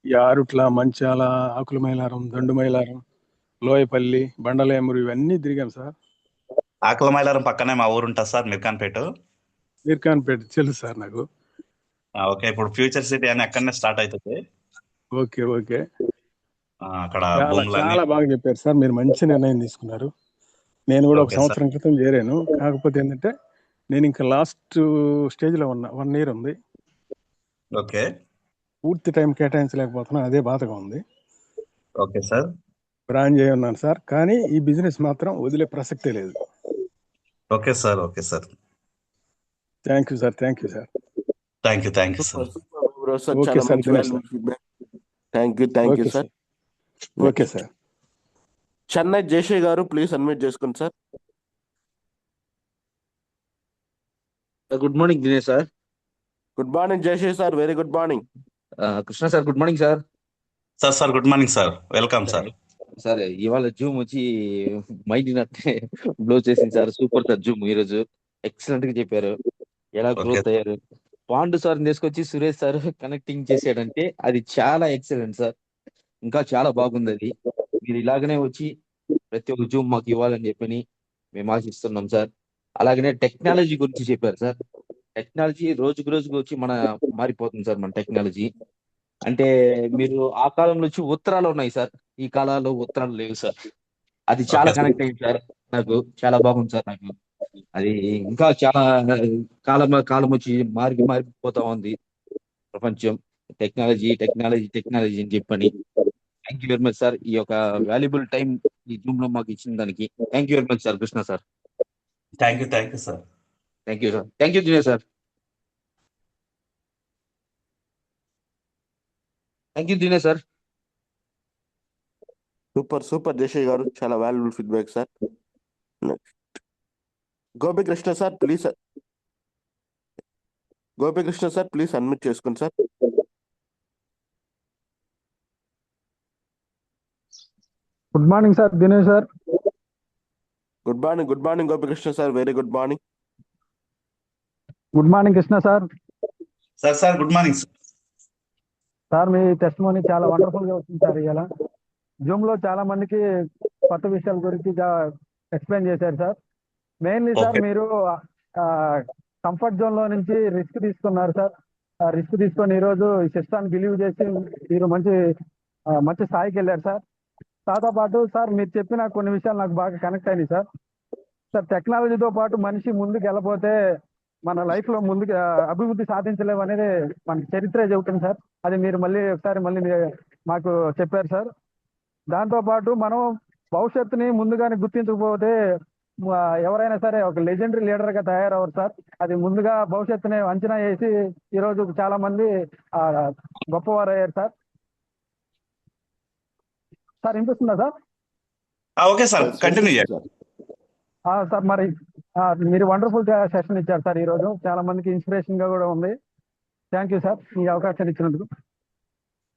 ఈ ఆరుట్ల, మంచాల, ఆకులమైలారం, దండుమైలారం, లోయపల్లి, బండలేమురు ఇవన్నీ తిరిగాం సార్. ఆకులమైలారం పక్కనే మా ఊరు ఉంటుంది సార్, మిర్కాన్పేట. మీర్ఖాన్పేట తెలుసు సార్ నాకు. ఓకే, ఇప్పుడు ఫ్యూచర్ సిటీ అని అక్కడనే స్టార్ట్ అవుతుంది. Okay okay. అక్కడ చాలా బాగా చెప్పారు సార్, మీరు మంచి నిర్ణయం తీసుకున్నారు. నేను కూడా ఒక సంవత్సరం క్రితం చేరాను. కాకపోతే ఏంటంటే నేను ఇంకా లాస్ట్ స్టేజ్ లో ఉన్నా. 1 year ఉంది. ఓకే. పూర్తి టైం కేటాయించలేకపోతున్నా, అదే బాధగా ఉంది. Okay sir. బ్రాంజ్ అయి ఉన్నాను సార్, కానీ ఈ బిజినెస్ మాత్రం వదిలే ప్రసక్తే లేదు. Okay sir. Okay sir. Thank you sir. Thank you sir. Thank you sir. Okay sir. Thank you sir. Okay sir. Chennai Jayashree గారు, ప్లీజ్ అన్మ్యూట్ చేసుకోండి sir. Good morning Dinesh sir. Good morning Jayashree sir, very good morning. Krishna sir, good morning sir. Sir good morning sir, welcome sir. Sir ఇవాళ zoom వచ్చి mind blow చేసింది సార్. Super sir zoom ఈరోజు excellent గా చెప్పారు. ఎలా గ్రోత్ అయ్యారు. పాండు సార్ తీసుకొచ్చి సురేష్ సార్ కనెక్టింగ్ చేసాడంటే అది చాలా ఎక్సలెంట్ సార్. ఇంకా చాలా బాగుంది అది. మీరు ఇలాగనే వచ్చి ప్రతి ఒక్క జూమ్ మాకు ఇవ్వాలని చెప్పని మేము ఆశిస్తున్నాం సార్. అలాగనే టెక్నాలజీ గురించి చెప్పారు సార్. టెక్నాలజీ రోజుకు వచ్చి మారిపోతుంది సార్ మన టెక్నాలజీ. అంటే మీరు ఆ కాలంలో వచ్చి ఉత్తరాలు ఉన్నాయి సార్, ఈ కాలంలో ఉత్తరాలు లేవు సార్. అది చాలా కనెక్ట్ అయింది సార్, నాకు చాలా బాగుంది సార్. నాకు అది ఇంకా చాలా కాలం వచ్చి మారిపోతా ఉంది ప్రపంచం. టెక్నాలజీ అని చెప్పని. Thank you very much sir, ఈ యొక్క వాల్యుబుల్ టైం ఈ జూమ్ లో మాకు ఇచ్చిన దానికి. Thank you very much sir Krishna sir. Thank you sir. Thank you sir. Thank you Dinesh sir. Thank you Dinesh sir. Super Jayashree garu, చాలా valuable feedback sir. Gopikrishna sir please admit చేసుకోండి sir. Good morning sir Dinesh sir. Good morning Gopikrishna sir, very good morning. Good morning Krishna sir. Sir good morning sir. Sir మీ testimony చాలా wonderful గా వచ్చింది sir. ఇలా Zoom లో చాలా మందికి కొత్త విషయాల గురించి ఎక్స్ప్లెయిన్ చేశారు సార్. మెయిన్లీ సార్ మీరు కంఫర్ట్ జోన్ లో నుంచి రిస్క్ తీసుకున్నారు సార్. రిస్క్ తీసుకొని ఈ రోజు ఈ సిస్టాన్ని బిలీవ్ చేసి మీరు మంచి స్థాయికి వెళ్ళారు సార్. దాంతో పాటు సార్ మీరు చెప్పిన కొన్ని విషయాలు నాకు బాగా కనెక్ట్ అయినాయి సార్. టెక్నాలజీతో పాటు మనిషి ముందుకు వెళ్ళకపోతే మన లైఫ్ లో ముందుకు అభివృద్ధి సాధించలేము అనేది మనకి చరిత్రే చెబుతుంది సార్. అది మీరు ఒకసారి మాకు చెప్పారు సార్. దాంతో పాటు మనం భవిష్యత్తుని ముందుగానే గుర్తించకపోతే ఎవరైనా సరే ఒక లెజెండరీ లీడర్ గా తయారవ్వరు సార్. అది ముందుగా భవిష్యత్తుని అంచనా వేసి ఈరోజు చాలా మంది గొప్పవారు అయ్యారు సార్. సార్ వినిపిస్తుందా సార్? ఓకే సార్, కంటిన్యూ చేయండి సార్. మరి మీరు వండర్ఫుల్ గా సెషన్ ఇచ్చారు సార్. ఈ రోజు చాలా మందికి ఇన్స్పిరేషన్ గా కూడా ఉంది. థ్యాంక్ యూ సార్ ఈ అవకాశాన్ని ఇచ్చినందుకు.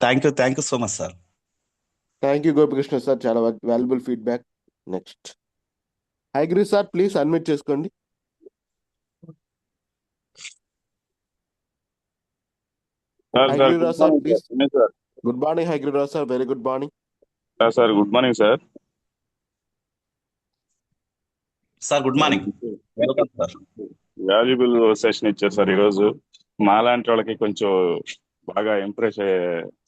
Thank you so much sir. Thank you Gopikrishna sir, చాలా valuable feedback. Next Haigri sir, please admit చేసుకోండి. Haigrirao sir please. Good morning Haigrirao sir, very good morning sir. Good morning sir. Sir good morning, welcome sir. Valuable session ఇచ్చారు sir ఈరోజు. మాలాంటి వాళ్ళకి కొంచెం బాగా impress అయ్యే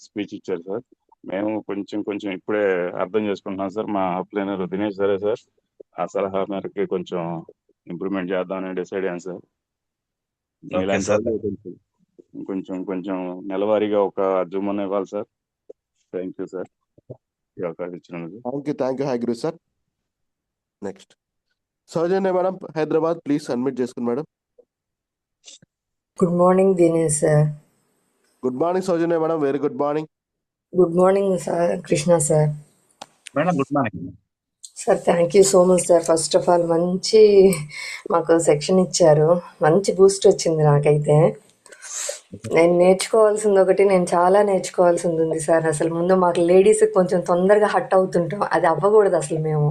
speech ఇచ్చారు సార్. మేము కొంచెం ఇప్పుడే అర్థం చేసుకుంటున్నాం సార్. మా అప్లైనర్ దినేష్ సరే సార్, ఆ సలహా మేరకు కొంచెం ఇంప్రూవ్మెంట్ చేద్దామని డిసైడ్ అయ్యాను సార్. కొంచెం నెలవారీగా ఒక జూమ్ అన్న ఇవ్వాలి సార్. థ్యాంక్ యూ సార్ ఈ అవకాశం ఇచ్చినందుకు. Thank you Haigri sir. Next Soujanya madam, Hyderabad, please admit చేసుకోండి madam. Good morning Dinesh sir. Good morning Soujanya madam, very good morning. Good morning sir Krishna sir. Madam good morning sir. Thank you so much sir. First of all మంచి మాకు section ఇచ్చారు, మంచి Boost వచ్చింది నాకైతే. నేను నేర్చుకోవాల్సింది ఒకటి, నేను చాలా నేర్చుకోవాల్సింది ఉంది సార్. అసలు ముందు మాకు లేడీస్ కొంచెం తొందరగా హట్ అవుతుంటాం, అది అవ్వకూడదు అసలు. మేము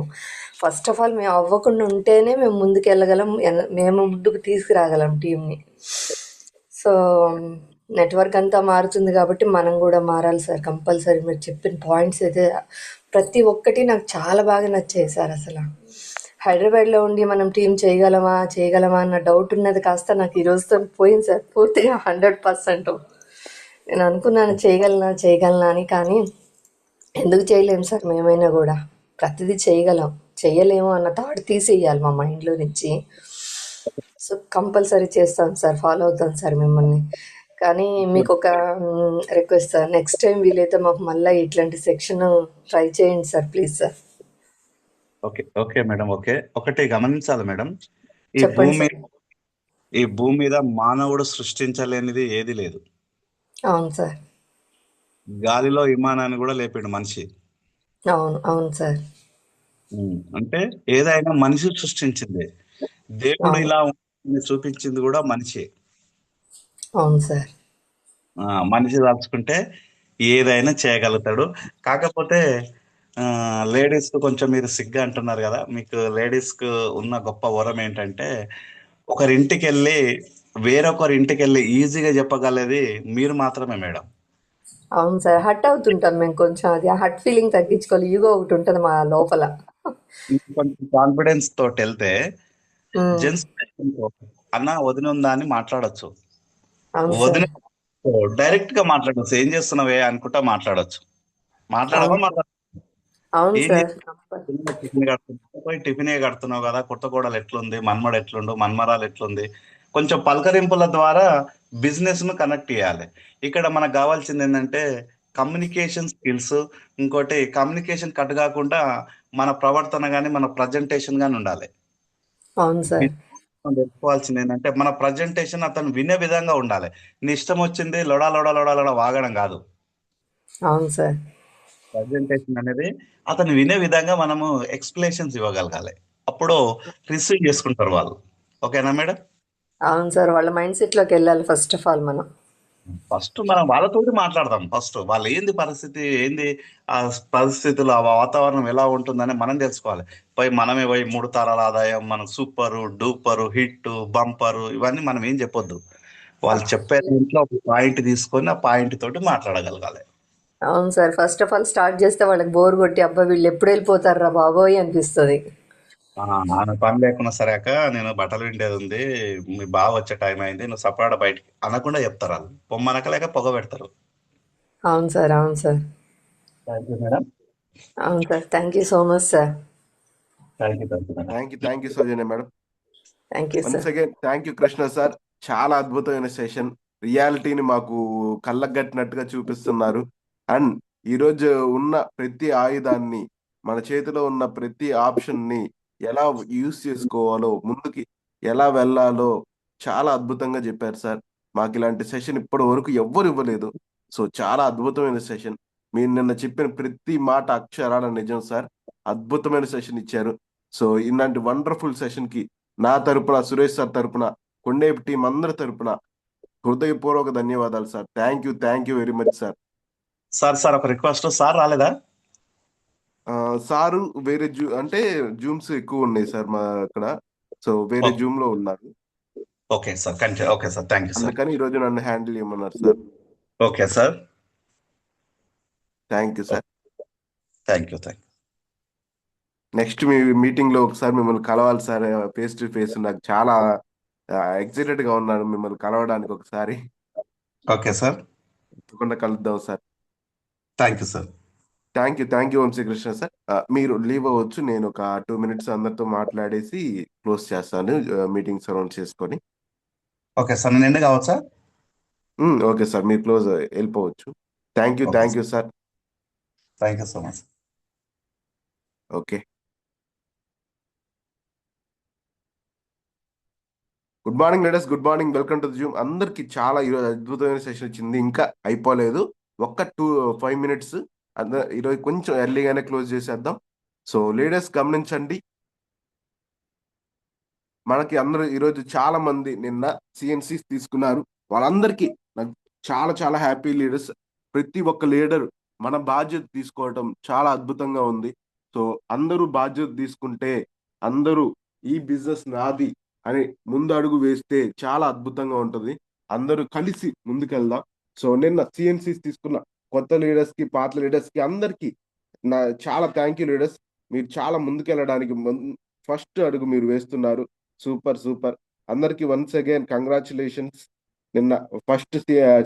ఫస్ట్ ఆఫ్ ఆల్ మేము అవ్వకుండా ఉంటేనే మేము ముందుకు వెళ్ళగలం, మేము ముందుకు తీసుకురాగలం టీంని. సో నెట్వర్క్ అంతా మారుతుంది కాబట్టి మనం కూడా మారాలి సార్ కంపల్సరీ. మీరు చెప్పిన పాయింట్స్ అయితే ప్రతి ఒక్కటి నాకు చాలా బాగా నచ్చాయి సార్. అసలు హైదరాబాద్లో ఉండి మనం టీం చేయగలమా అన్న డౌట్ ఉన్నది కాస్త నాకు ఈ రోజుతో పోయింది సార్ పూర్తిగా 100%. నేను అనుకున్నాను చేయగలనా అని, కానీ ఎందుకు చేయలేము సార్. మేమైనా కూడా ప్రతిదీ చేయలేము అన్న థాట్ తీసేయాలి మా మైండ్లో నుంచి. సో కంపల్సరీ చేస్తాం సార్, ఫాలో అవుతాం సార్ మిమ్మల్ని. కానీ మీకు ఒక రిక్వెస్ట్ సార్, నెక్స్ట్ టైం వీలైతే మాకు మళ్ళీ ఇట్లాంటి సెక్షన్ ట్రై చేయండి sir please sir. Okay madam. ఒకటి గమనించాలి మేడం, చెప్పండి ఈ భూమి మీద మానవుడు సృష్టించలేనిది ఏది లేదు. అవును సార్. గాలిలో విమానాన్ని కూడా లేపాడు మనిషి. అవును సార్. అంటే ఏదైనా మనిషి సృష్టించింది. దేవుడు ఇలా చూపించింది కూడా మనిషి. అవును సార్. మనిషి దాచుకుంటే ఏదైనా చేయగలుగుతాడు. కాకపోతే లేడీస్ కు కొంచెం మీరు సిగ్గా అంటున్నారు కదా, మీకు లేడీస్ కు ఉన్న గొప్ప వరం ఏంటంటే ఒకరింటికి వెళ్ళి వేరొకరి ఇంటికి వెళ్ళి ఈజీగా చెప్పగలది మీరు మాత్రమే మేడం. అవును సార్, హట్ అవుతుంటాం మేము కొంచెం. అది ఆ హట్ ఫీలింగ్ తగ్గించుకోవాలి. ఈగో ఒకటి ఉంటుంది మా లోపల. కొంచెం కాన్ఫిడెన్స్ తోటి వెళ్తే జెంట్స్ అన్న వదిన ఉందా అని మాట్లాడచ్చు. వదిన డైరెక్ట్ గా మాట్లాడచ్చు, ఏం చేస్తున్నావే అనుకుంటా మాట్లాడచ్చు. టిఫిన్ కడుతున్నావు కదా, కొత్త కోడలు ఎట్లుంది, మన్మడు ఎట్లుండు, మన్మరాలు ఎట్లుంది, కొంచెం పలకరింపుల ద్వారా బిజినెస్ ను కనెక్ట్ చేయాలి. ఇక్కడ మనకు కావాల్సింది ఏంటంటే కమ్యూనికేషన్ స్కిల్స్. ఇంకోటి కమ్యూనికేషన్ కట్ కాకుండా మన ప్రవర్తన గానీ మన ప్రజెంటేషన్ గానీ ఉండాలి. తెలుసుకోవాల్సింది ఏంటంటే మన ప్రజెంటేషన్ అతను వినే విధంగా ఉండాలి. నీ ఇష్టం వచ్చింది లొడా లొడా లొడా లొడా వాగడం కాదు. అవును సార్. ప్రజెంటేషన్ అనేది అతను వినే విధంగా మనము ఎక్స్ప్లెనేషన్స్ ఇవ్వగలగాలి. అప్పుడు రిసీవ్ చేసుకుంటారు వాళ్ళు. ఓకేనా మేడం? అవును సార్, వాళ్ళ మైండ్ సెట్ లోకి వెళ్ళాలి ఫస్ట్ ఆఫ్ ఆల్ మనం. ఫస్ట్ మనం వాళ్ళతోటి మాట్లాడదాం. ఫస్ట్ వాళ్ళు ఏంది పరిస్థితి, ఏంది ఆ పరిస్థితులు, ఆ వాతావరణం ఎలా ఉంటుందని మనం తెలుసుకోవాలి. మనమే పోయి 3 తారాల ఆదాయం, మనం సూపరు డూపరు హిట్ బంపరు ఇవన్నీ మనం ఏం చెప్పొద్దు. వాళ్ళు చెప్పే దీంట్లో ఒక పాయింట్ తీసుకొని ఆ పాయింట్ తోటి మాట్లాడగలగాలి. అవును sir, first of all start చేస్తే వాళ్ళకి బోర్ కొట్టి అబ్బా వీళ్ళు ఎప్పుడు వెళ్ళిపోతారా బాబోయ్ అనిపిస్తుంది. ఆమె పని లేకుండా సరే అక్క నేను బట్టలు విండేది ఉంది, మీ బావ వచ్చే టైం అయింది, నువ్వు సపరేట్ బయటికి అనకుండా చెప్తారు. వాళ్ళు పొమ్మనక లేక పొగ పెడతారు. అవును సార్, అవును సార్, థ్యాంక్ యూ మేడం. అవును sir. Thank you so much sir. Thank you madam. Thank you Soujanya madam. Thank you once sir. Again thank you Krishna sir. చాలా అద్భుతమైన సెషన్, రియాలిటీని మాకు కళ్ళకు కట్టినట్టుగా చూపిస్తున్నారు. అండ్ ఈరోజు ఉన్న ప్రతి ఆయుధాన్ని, మన చేతిలో ఉన్న ప్రతి ఆప్షన్ ని ఎలా యూజ్ చేసుకోవాలో, ముందుకి ఎలా వెళ్ళాలో చాలా అద్భుతంగా చెప్పారు సార్. మాకు ఇలాంటి సెషన్ ఇప్పటి వరకు ఎవ్వరు ఇవ్వలేదు. సో చాలా అద్భుతమైన సెషన్. మీరు నిన్న చెప్పిన ప్రతి మాట అక్షరాల నిజం సార్. అద్భుతమైన సెషన్ ఇచ్చారు. సో ఇలాంటి వండర్ఫుల్ సెషన్ కి నా తరపున, సురేష్ సార్ తరపున, కొండేపు టీం అందరి తరపున హృదయపూర్వక ధన్యవాదాలు sir. Thank you very much sir. Sir ఒక రిక్వెస్ట్, సార్ రాలేదా? సారు వేరే అంటే జూమ్స్ ఎక్కువ ఉన్నాయి సార్ మా అక్కడ. సో వేరే జూమ్ లో ఉన్నారు. Okay sir, okay sir, thank you sir. అందుకని ఈ రోజు నన్ను హ్యాండిల్ చేయమన్నారు sir. Okay sir, thank you sir. Thank you. Next me meeting లో ఒకసారి మిమ్మల్ని కలవాలి సార్, ఫేస్ టు ఫేస్. నాకు చాలా ఎక్సైటెడ్ గా ఉన్నాను మిమ్మల్ని కలవడానికి ఒకసారి. ఓకే సార్, తప్పకుండా కలుద్దాం సార్. Thank you sir. Thank you Vamsikrishna sir. మీరు లీవ్ అవ్వచ్చు. నేను ఒక 2 minutes అందరితో మాట్లాడేసి క్లోజ్ చేస్తాను, మీటింగ్ సరౌండ్ చేసుకొని. ఓకే సార్, నేను ఎండ్ కావచ్చా? ఓకే సార్, మీరు క్లోజ్ వెళ్ళిపోవచ్చు. Thank you sir. Thank you so much. Okay, good morning ladies, good morning, welcome to the zoom. అందరికి చాలా ఈరోజు అద్భుతమైన సెషన్ వచ్చింది. ఇంకా అయిపోలేదు, ఒక్క 5 minutes. ఈరోజు కొంచెం ఎర్లీగానే క్లోజ్ చేసేద్దాం. సో లేడీస్ గమనించండి, మనకి అందరూ ఈరోజు చాలా మంది నిన్న సిఎన్సీస్ తీసుకున్నారు. వాళ్ళందరికీ నాకు చాలా చాలా హ్యాపీ. లీడర్స్, ప్రతి ఒక్క లీడర్ మన బాధ్యత తీసుకోవటం చాలా అద్భుతంగా ఉంది. సో అందరూ బాధ్యత తీసుకుంటే, అందరూ ఈ బిజినెస్ నాది అని ముందు అడుగు వేస్తే చాలా అద్భుతంగా ఉంటుంది. అందరూ కలిసి ముందుకెళ్దాం. సో నిన్న సిఎన్సీస్ తీసుకున్న కొత్త లీడర్స్ కి, పాత లీడర్స్ కి అందరికీ నా చాలా థ్యాంక్ యూ లీడర్స్. మీరు చాలా ముందుకెళ్ళడానికి ఫస్ట్ అడుగు మీరు వేస్తున్నారు. సూపర్. అందరికి వన్స్ అగైన్ కంగ్రాచులేషన్స్. నిన్న ఫస్ట్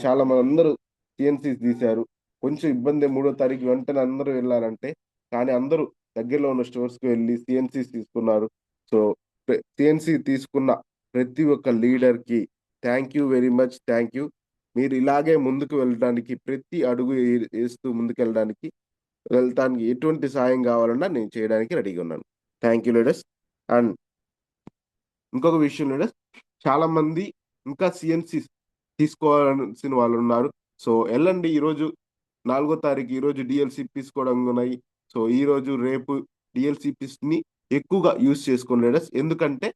చాలా మంది అందరూ సిఎన్సీస్ తీశారు. కొంచెం ఇబ్బంది, 3వ తారీఖు వెంటనే అందరూ వెళ్ళారంటే, కానీ అందరూ దగ్గరలో ఉన్న స్టోర్స్ కి వెళ్ళి సిఎన్సీస్ తీసుకున్నారు. సో సిఎన్సీ తీసుకున్న ప్రతి ఒక్క లీడర్ కి thank you very much. Thank you. మీరు ఇలాగే ముందుకు వెళ్ళడానికి, ప్రతి అడుగు వేస్తూ ముందుకు వెళ్ళడానికి ఎటువంటి సాయం కావాలన్నా నేను చేయడానికి రెడీగా ఉన్నాను. Thank you leaders. అండ్ ఇంకొక విషయం లీడర్స్, చాలా మంది ఇంకా సిఎన్సి తీసుకోవాల్సిన వాళ్ళు ఉన్నారు. సో వెళ్ళండి. ఈరోజు 4వ తారీఖు, ఈరోజు డిఎల్సిపిస్ కూడా ఉన్నాయి. సో ఈ రోజు రేపు డిఎల్సిపిస్ ని ఎక్కువగా యూజ్ చేసుకోండి లీడర్స్. ఎందుకంటే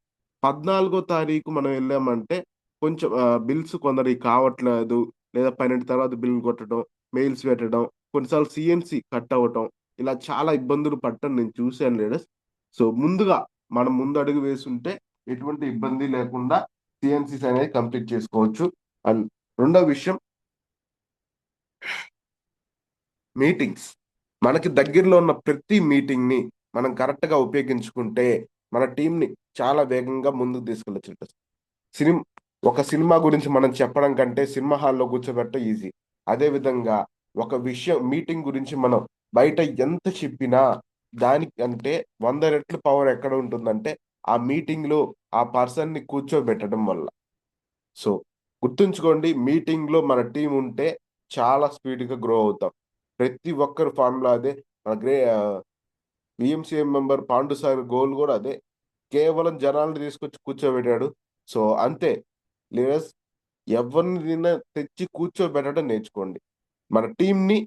14వ తారీఖు మనం వెళ్ళామంటే కొంచెం బిల్స్ కొందరికి కావట్లేదు, లేదా 12 తర్వాత బిల్ కొట్టడం, మెయిల్స్ పెట్టడం, కొన్నిసార్లు సిఎన్సి కట్ అవ్వటం, ఇలా చాలా ఇబ్బందులు పట్టడం నేను చూశాను లీడర్స్. సో ముందుగా మనం ముందు అడుగు వేసుంటే ఎటువంటి ఇబ్బంది లేకుండా సిఎన్సీస్ అనేది కంప్లీట్ చేసుకోవచ్చు. అండ్ రెండో విషయం, మీటింగ్స్. మనకి దగ్గరలో ఉన్న ప్రతి మీటింగ్ ని మనం కరెక్ట్ గా ఉపయోగించుకుంటే మన టీం ని చాలా వేగంగా ముందుకు తీసుకెళ్ళచ్చు. ఒక సినిమా గురించి మనం చెప్పడం కంటే సినిమా హాల్లో కూర్చోబెట్టడం ఈజీ. అదే విధంగా ఒక విషయం, మీటింగ్ గురించి మనం బయట ఎంత చెప్పినా దానికంటే 100 రెట్లు పవర్ ఎక్కడ ఉంటుందంటే ఆ మీటింగ్ లో ఆ పర్సన్ ని కూర్చోబెట్టడం వల్ల. సో గుర్తుంచుకోండి, మీటింగ్ లో మన టీం ఉంటే చాలా స్పీడ్ గా గ్రో అవుతాం. ప్రతి ఒక్కరు ఫార్ములా అదే. మన విఎంసీఎం మెంబర్ పాండు సార్ గోల్ కూడా అదే. కేవలం జనాలను తీసుకొచ్చి కూర్చోబెట్టాడు. సో అంతే లీడర్స్, ఎవరిని తెచ్చి కూర్చోబెట్టడం నేర్చుకోండి. మన టీంని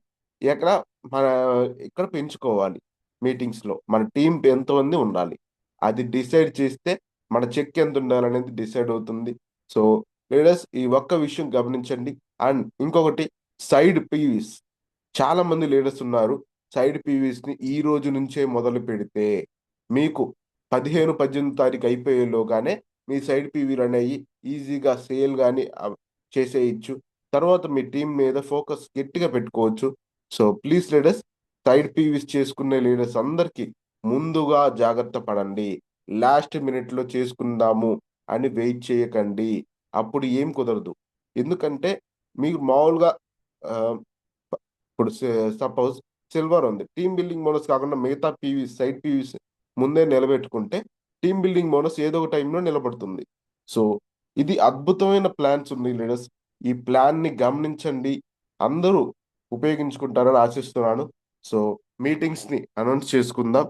ఇక్కడ పెంచుకోవాలి. మీటింగ్స్ లో మన టీం ఎంతమంది ఉండాలి అది డిసైడ్ చేస్తే మన చెక్ ఎంత ఉండాలనేది డిసైడ్ అవుతుంది. సో లీడర్స్ ఈ ఒక్క విషయం గమనించండి. అండ్ ఇంకొకటి సైడ్ పీవీస్, చాలా మంది లీడర్స్ ఉన్నారు. సైడ్ పీవీస్ ని ఈ రోజు నుంచే మొదలు పెడితే మీకు 15-18 తారీఖు అయిపోయేలోగానే మీ సైడ్ పీవీలు అనేవి ఈజీగా సేల్ కానీ చేసేయచ్చు. తర్వాత మీ టీం మీద ఫోకస్ గట్టిగా పెట్టుకోవచ్చు. So please leaders, side PVs చేసుకునే లీడర్స్ అందరికీ ముందుగా జాగ్రత్త పడండి. లాస్ట్ మినిట్ లో చేసుకుందాము అని వెయిట్ చేయకండి, అప్పుడు ఏం కుదరదు. ఎందుకంటే మీరు మామూలుగా ఆ, ఇప్పుడు సపోజ్ సిల్వర్ ఉంది, టీమ్ బిల్డింగ్ బోనస్ కాకుండా మిగతా పీవీస్ సైడ్ పీవీస్ ముందే నిలబెట్టుకుంటే టీమ్ బిల్డింగ్ బోనస్ ఏదో ఒక టైంలో నిలబడుతుంది. సో ఇది అద్భుతమైన ప్లాన్స్ ఉన్నాయి లీడర్స్. ఈ ప్లాన్ ని గమనించండి, అందరూ ఉపయోగించుకుంటారని ఆశిస్తున్నాను. సో మీటింగ్స్ ని అనౌన్స్ చేసుకుందాం.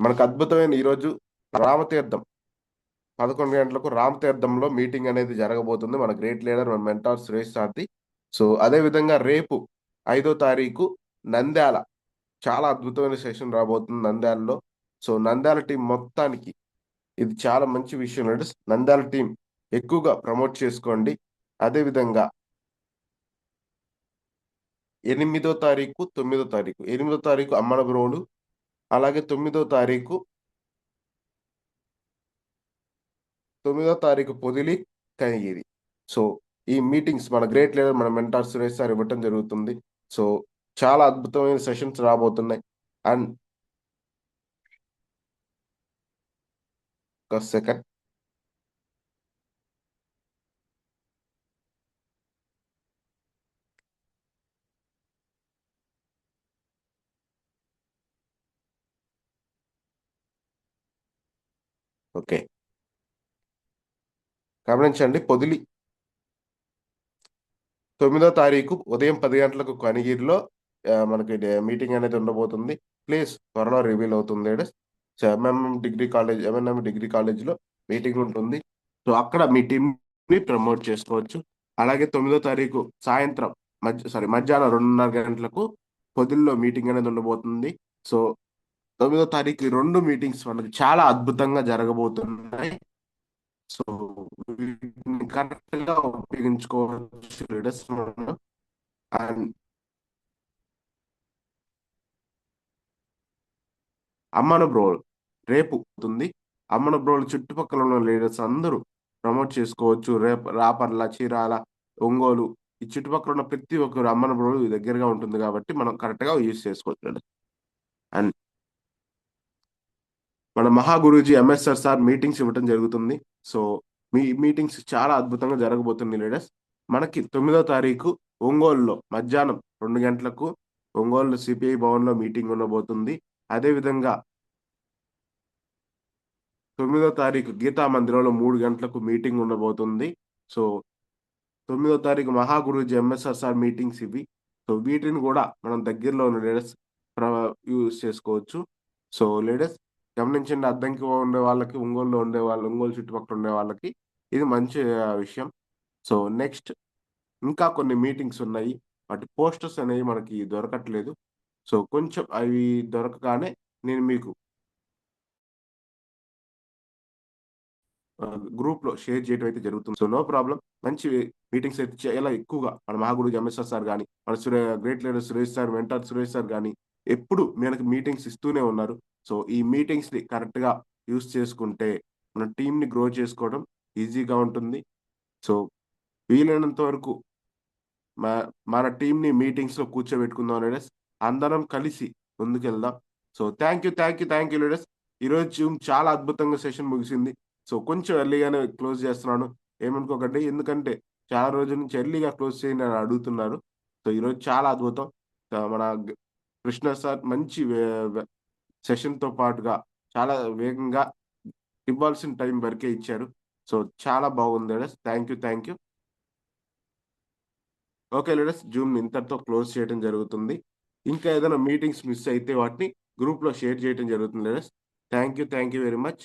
మనకు అద్భుతమైన ఈరోజు రామతీర్థం 11 గంటలకు రామతీర్థంలో మీటింగ్ అనేది జరగబోతుంది. మన గ్రేట్ లీడర్, మన మెంటార్ సురేష్ సారథి. సో అదే విధంగా రేపు 5వ తారీఖు నంద్యాల చాలా అద్భుతమైన సెషన్ రాబోతుంది నంద్యాలలో. సో నంద్యాల టీం మొత్తానికి ఇది చాలా మంచి విషయం లీడర్స్. నంద్యాల టీం ఎక్కువగా ప్రమోట్ చేసుకోండి. అదే విధంగా 8వ తారీఖు 9వ తారీఖు 8వ తారీఖు అమ్మనబ్రోలు, అలాగే 9వ తారీఖు పొదిలి కనిగిరి. సో ఈ మీటింగ్స్ మన గ్రేట్ లీడర్, మన మెంటార్ సురేష్ సార్ ఇవ్వటం జరుగుతుంది. సో చాలా అద్భుతమైన సెషన్స్ రాబోతున్నాయి. అండ్ ఒక సెకండ్, ఓకే గమనించండి. పొదిలి 9వ తారీఖు ఉదయం 10 గంటలకు కనిగిరిలో మనకి మీటింగ్ అనేది ఉండబోతుంది. ప్లీజ్ త్వరలో రివీల్ అవుతుంది. ఎంఎంఎం డిగ్రీ కాలేజ్లో మీటింగ్ ఉంటుంది. సో అక్కడ మీ టీంని ప్రమోట్ చేసుకోవచ్చు. అలాగే 9వ తారీఖు సాయంత్రం మధ్యాహ్నం 2:30 గంటలకు పొదిల్లో మీటింగ్ అనేది ఉండబోతుంది. సో 9వ తారీఖు ఈ 2 మీటింగ్స్ మనకి చాలా అద్భుతంగా జరగబోతున్నాయి. సో కరెక్ట్ గా ఉపయోగించుకోవచ్చు లీడర్స్. అండ్ అమ్మన బ్రోల్ రేపు అవుతుంది. అమ్మన బ్రోల్ చుట్టుపక్కల ఉన్న లీడర్స్ అందరూ ప్రమోట్ చేసుకోవచ్చు. రేపు రాపర్ల, చీరాల, ఒంగోలు ఈ చుట్టుపక్కల ఉన్న ప్రతి ఒక్కరు అమ్మన బ్రోల్ దగ్గరగా ఉంటుంది కాబట్టి మనం కరెక్ట్ గా యూజ్ చేసుకోవచ్చు లీడర్స్. అండ్ మన మహాగురూజీ ఎంఎస్ఆర్ సార్ మీటింగ్స్ ఇవ్వటం జరుగుతుంది. సో మీ మీటింగ్స్ చాలా అద్భుతంగా జరగబోతుంది లీడర్స్. మనకి 9వ తారీఖు ఒంగోలులో మధ్యాహ్నం 2 గంటలకు ఒంగోలు సిపిఐ భవన్ లో మీటింగ్ ఉండబోతుంది. అదే విధంగా 9వ తారీఖు గీతా మందిరంలో 3 గంటలకు మీటింగ్ ఉండబోతుంది. సో 9వ తారీఖు మహాగురూజీ ఎంఎస్ఆర్ సార్ మీటింగ్స్ ఇవి. సో వీటిని కూడా మనం దగ్గరలో ఉన్న లీడర్స్ యూజ్ చేసుకోవచ్చు. సో లీడర్స్ గమనించండి, అద్దంకి ఉండే వాళ్ళకి, ఒంగోలులో ఉండే వాళ్ళు, ఒంగోలు చుట్టుపక్కల ఉండే వాళ్ళకి ఇది మంచి విషయం. సో నెక్స్ట్ ఇంకా కొన్ని మీటింగ్స్ ఉన్నాయి, వాటి పోస్టర్స్ అనేవి మనకి దొరకట్లేదు. సో కొంచెం అవి దొరకగానే నేను మీకు గ్రూప్ లో షేర్ చేయడం అయితే జరుగుతుంది. So no problem. మంచి మీటింగ్స్ అయితే చాలా ఎక్కువగా మన మహాగురు ఎంఎస్ఆర్ సార్ కానీ, మన great leader Suresh sir, mentor Suresh sir కానీ ఎప్పుడు మనకి మీటింగ్స్ ఇస్తూనే ఉన్నారు. సో ఈ మీటింగ్స్ ని కరెక్ట్ గా యూస్ చేసుకుంటే మన టీం ని గ్రో చేసుకోవడం ఈజీగా ఉంటుంది. సో వీలైనంత వరకు మన టీం ని మీటింగ్స్ లో కూర్చోబెట్టుకుందాం లీడర్స్. అందరం కలిసి ముందుకెళ్దాం. So thank you leaders. ఈరోజు చాలా అద్భుతంగా సెషన్ ముగిసింది. సో కొంచెం ఎర్లీగానే క్లోజ్ చేస్తున్నాను, ఏమనుకోకండి. ఎందుకంటే చాలా రోజుల నుంచి ఎర్లీగా క్లోజ్ చేయండి అని అడుగుతున్నారు. సో ఈరోజు చాలా అద్భుతం. మన కృష్ణ సార్ మంచి సెషన్ తో పాటుగా చాలా వేగంగా ఇవ్వాల్సిన టైం వరకే ఇచ్చారు. సో చాలా బాగుంది leaders. Thank you. Okay leaders, Zoom ఇంతటితో క్లోజ్ చేయడం జరుగుతుంది. ఇంకా ఏదైనా మీటింగ్స్ మిస్ అయితే వాటిని గ్రూప్ లో షేర్ చేయడం జరుగుతుంది leaders. Thank you very much.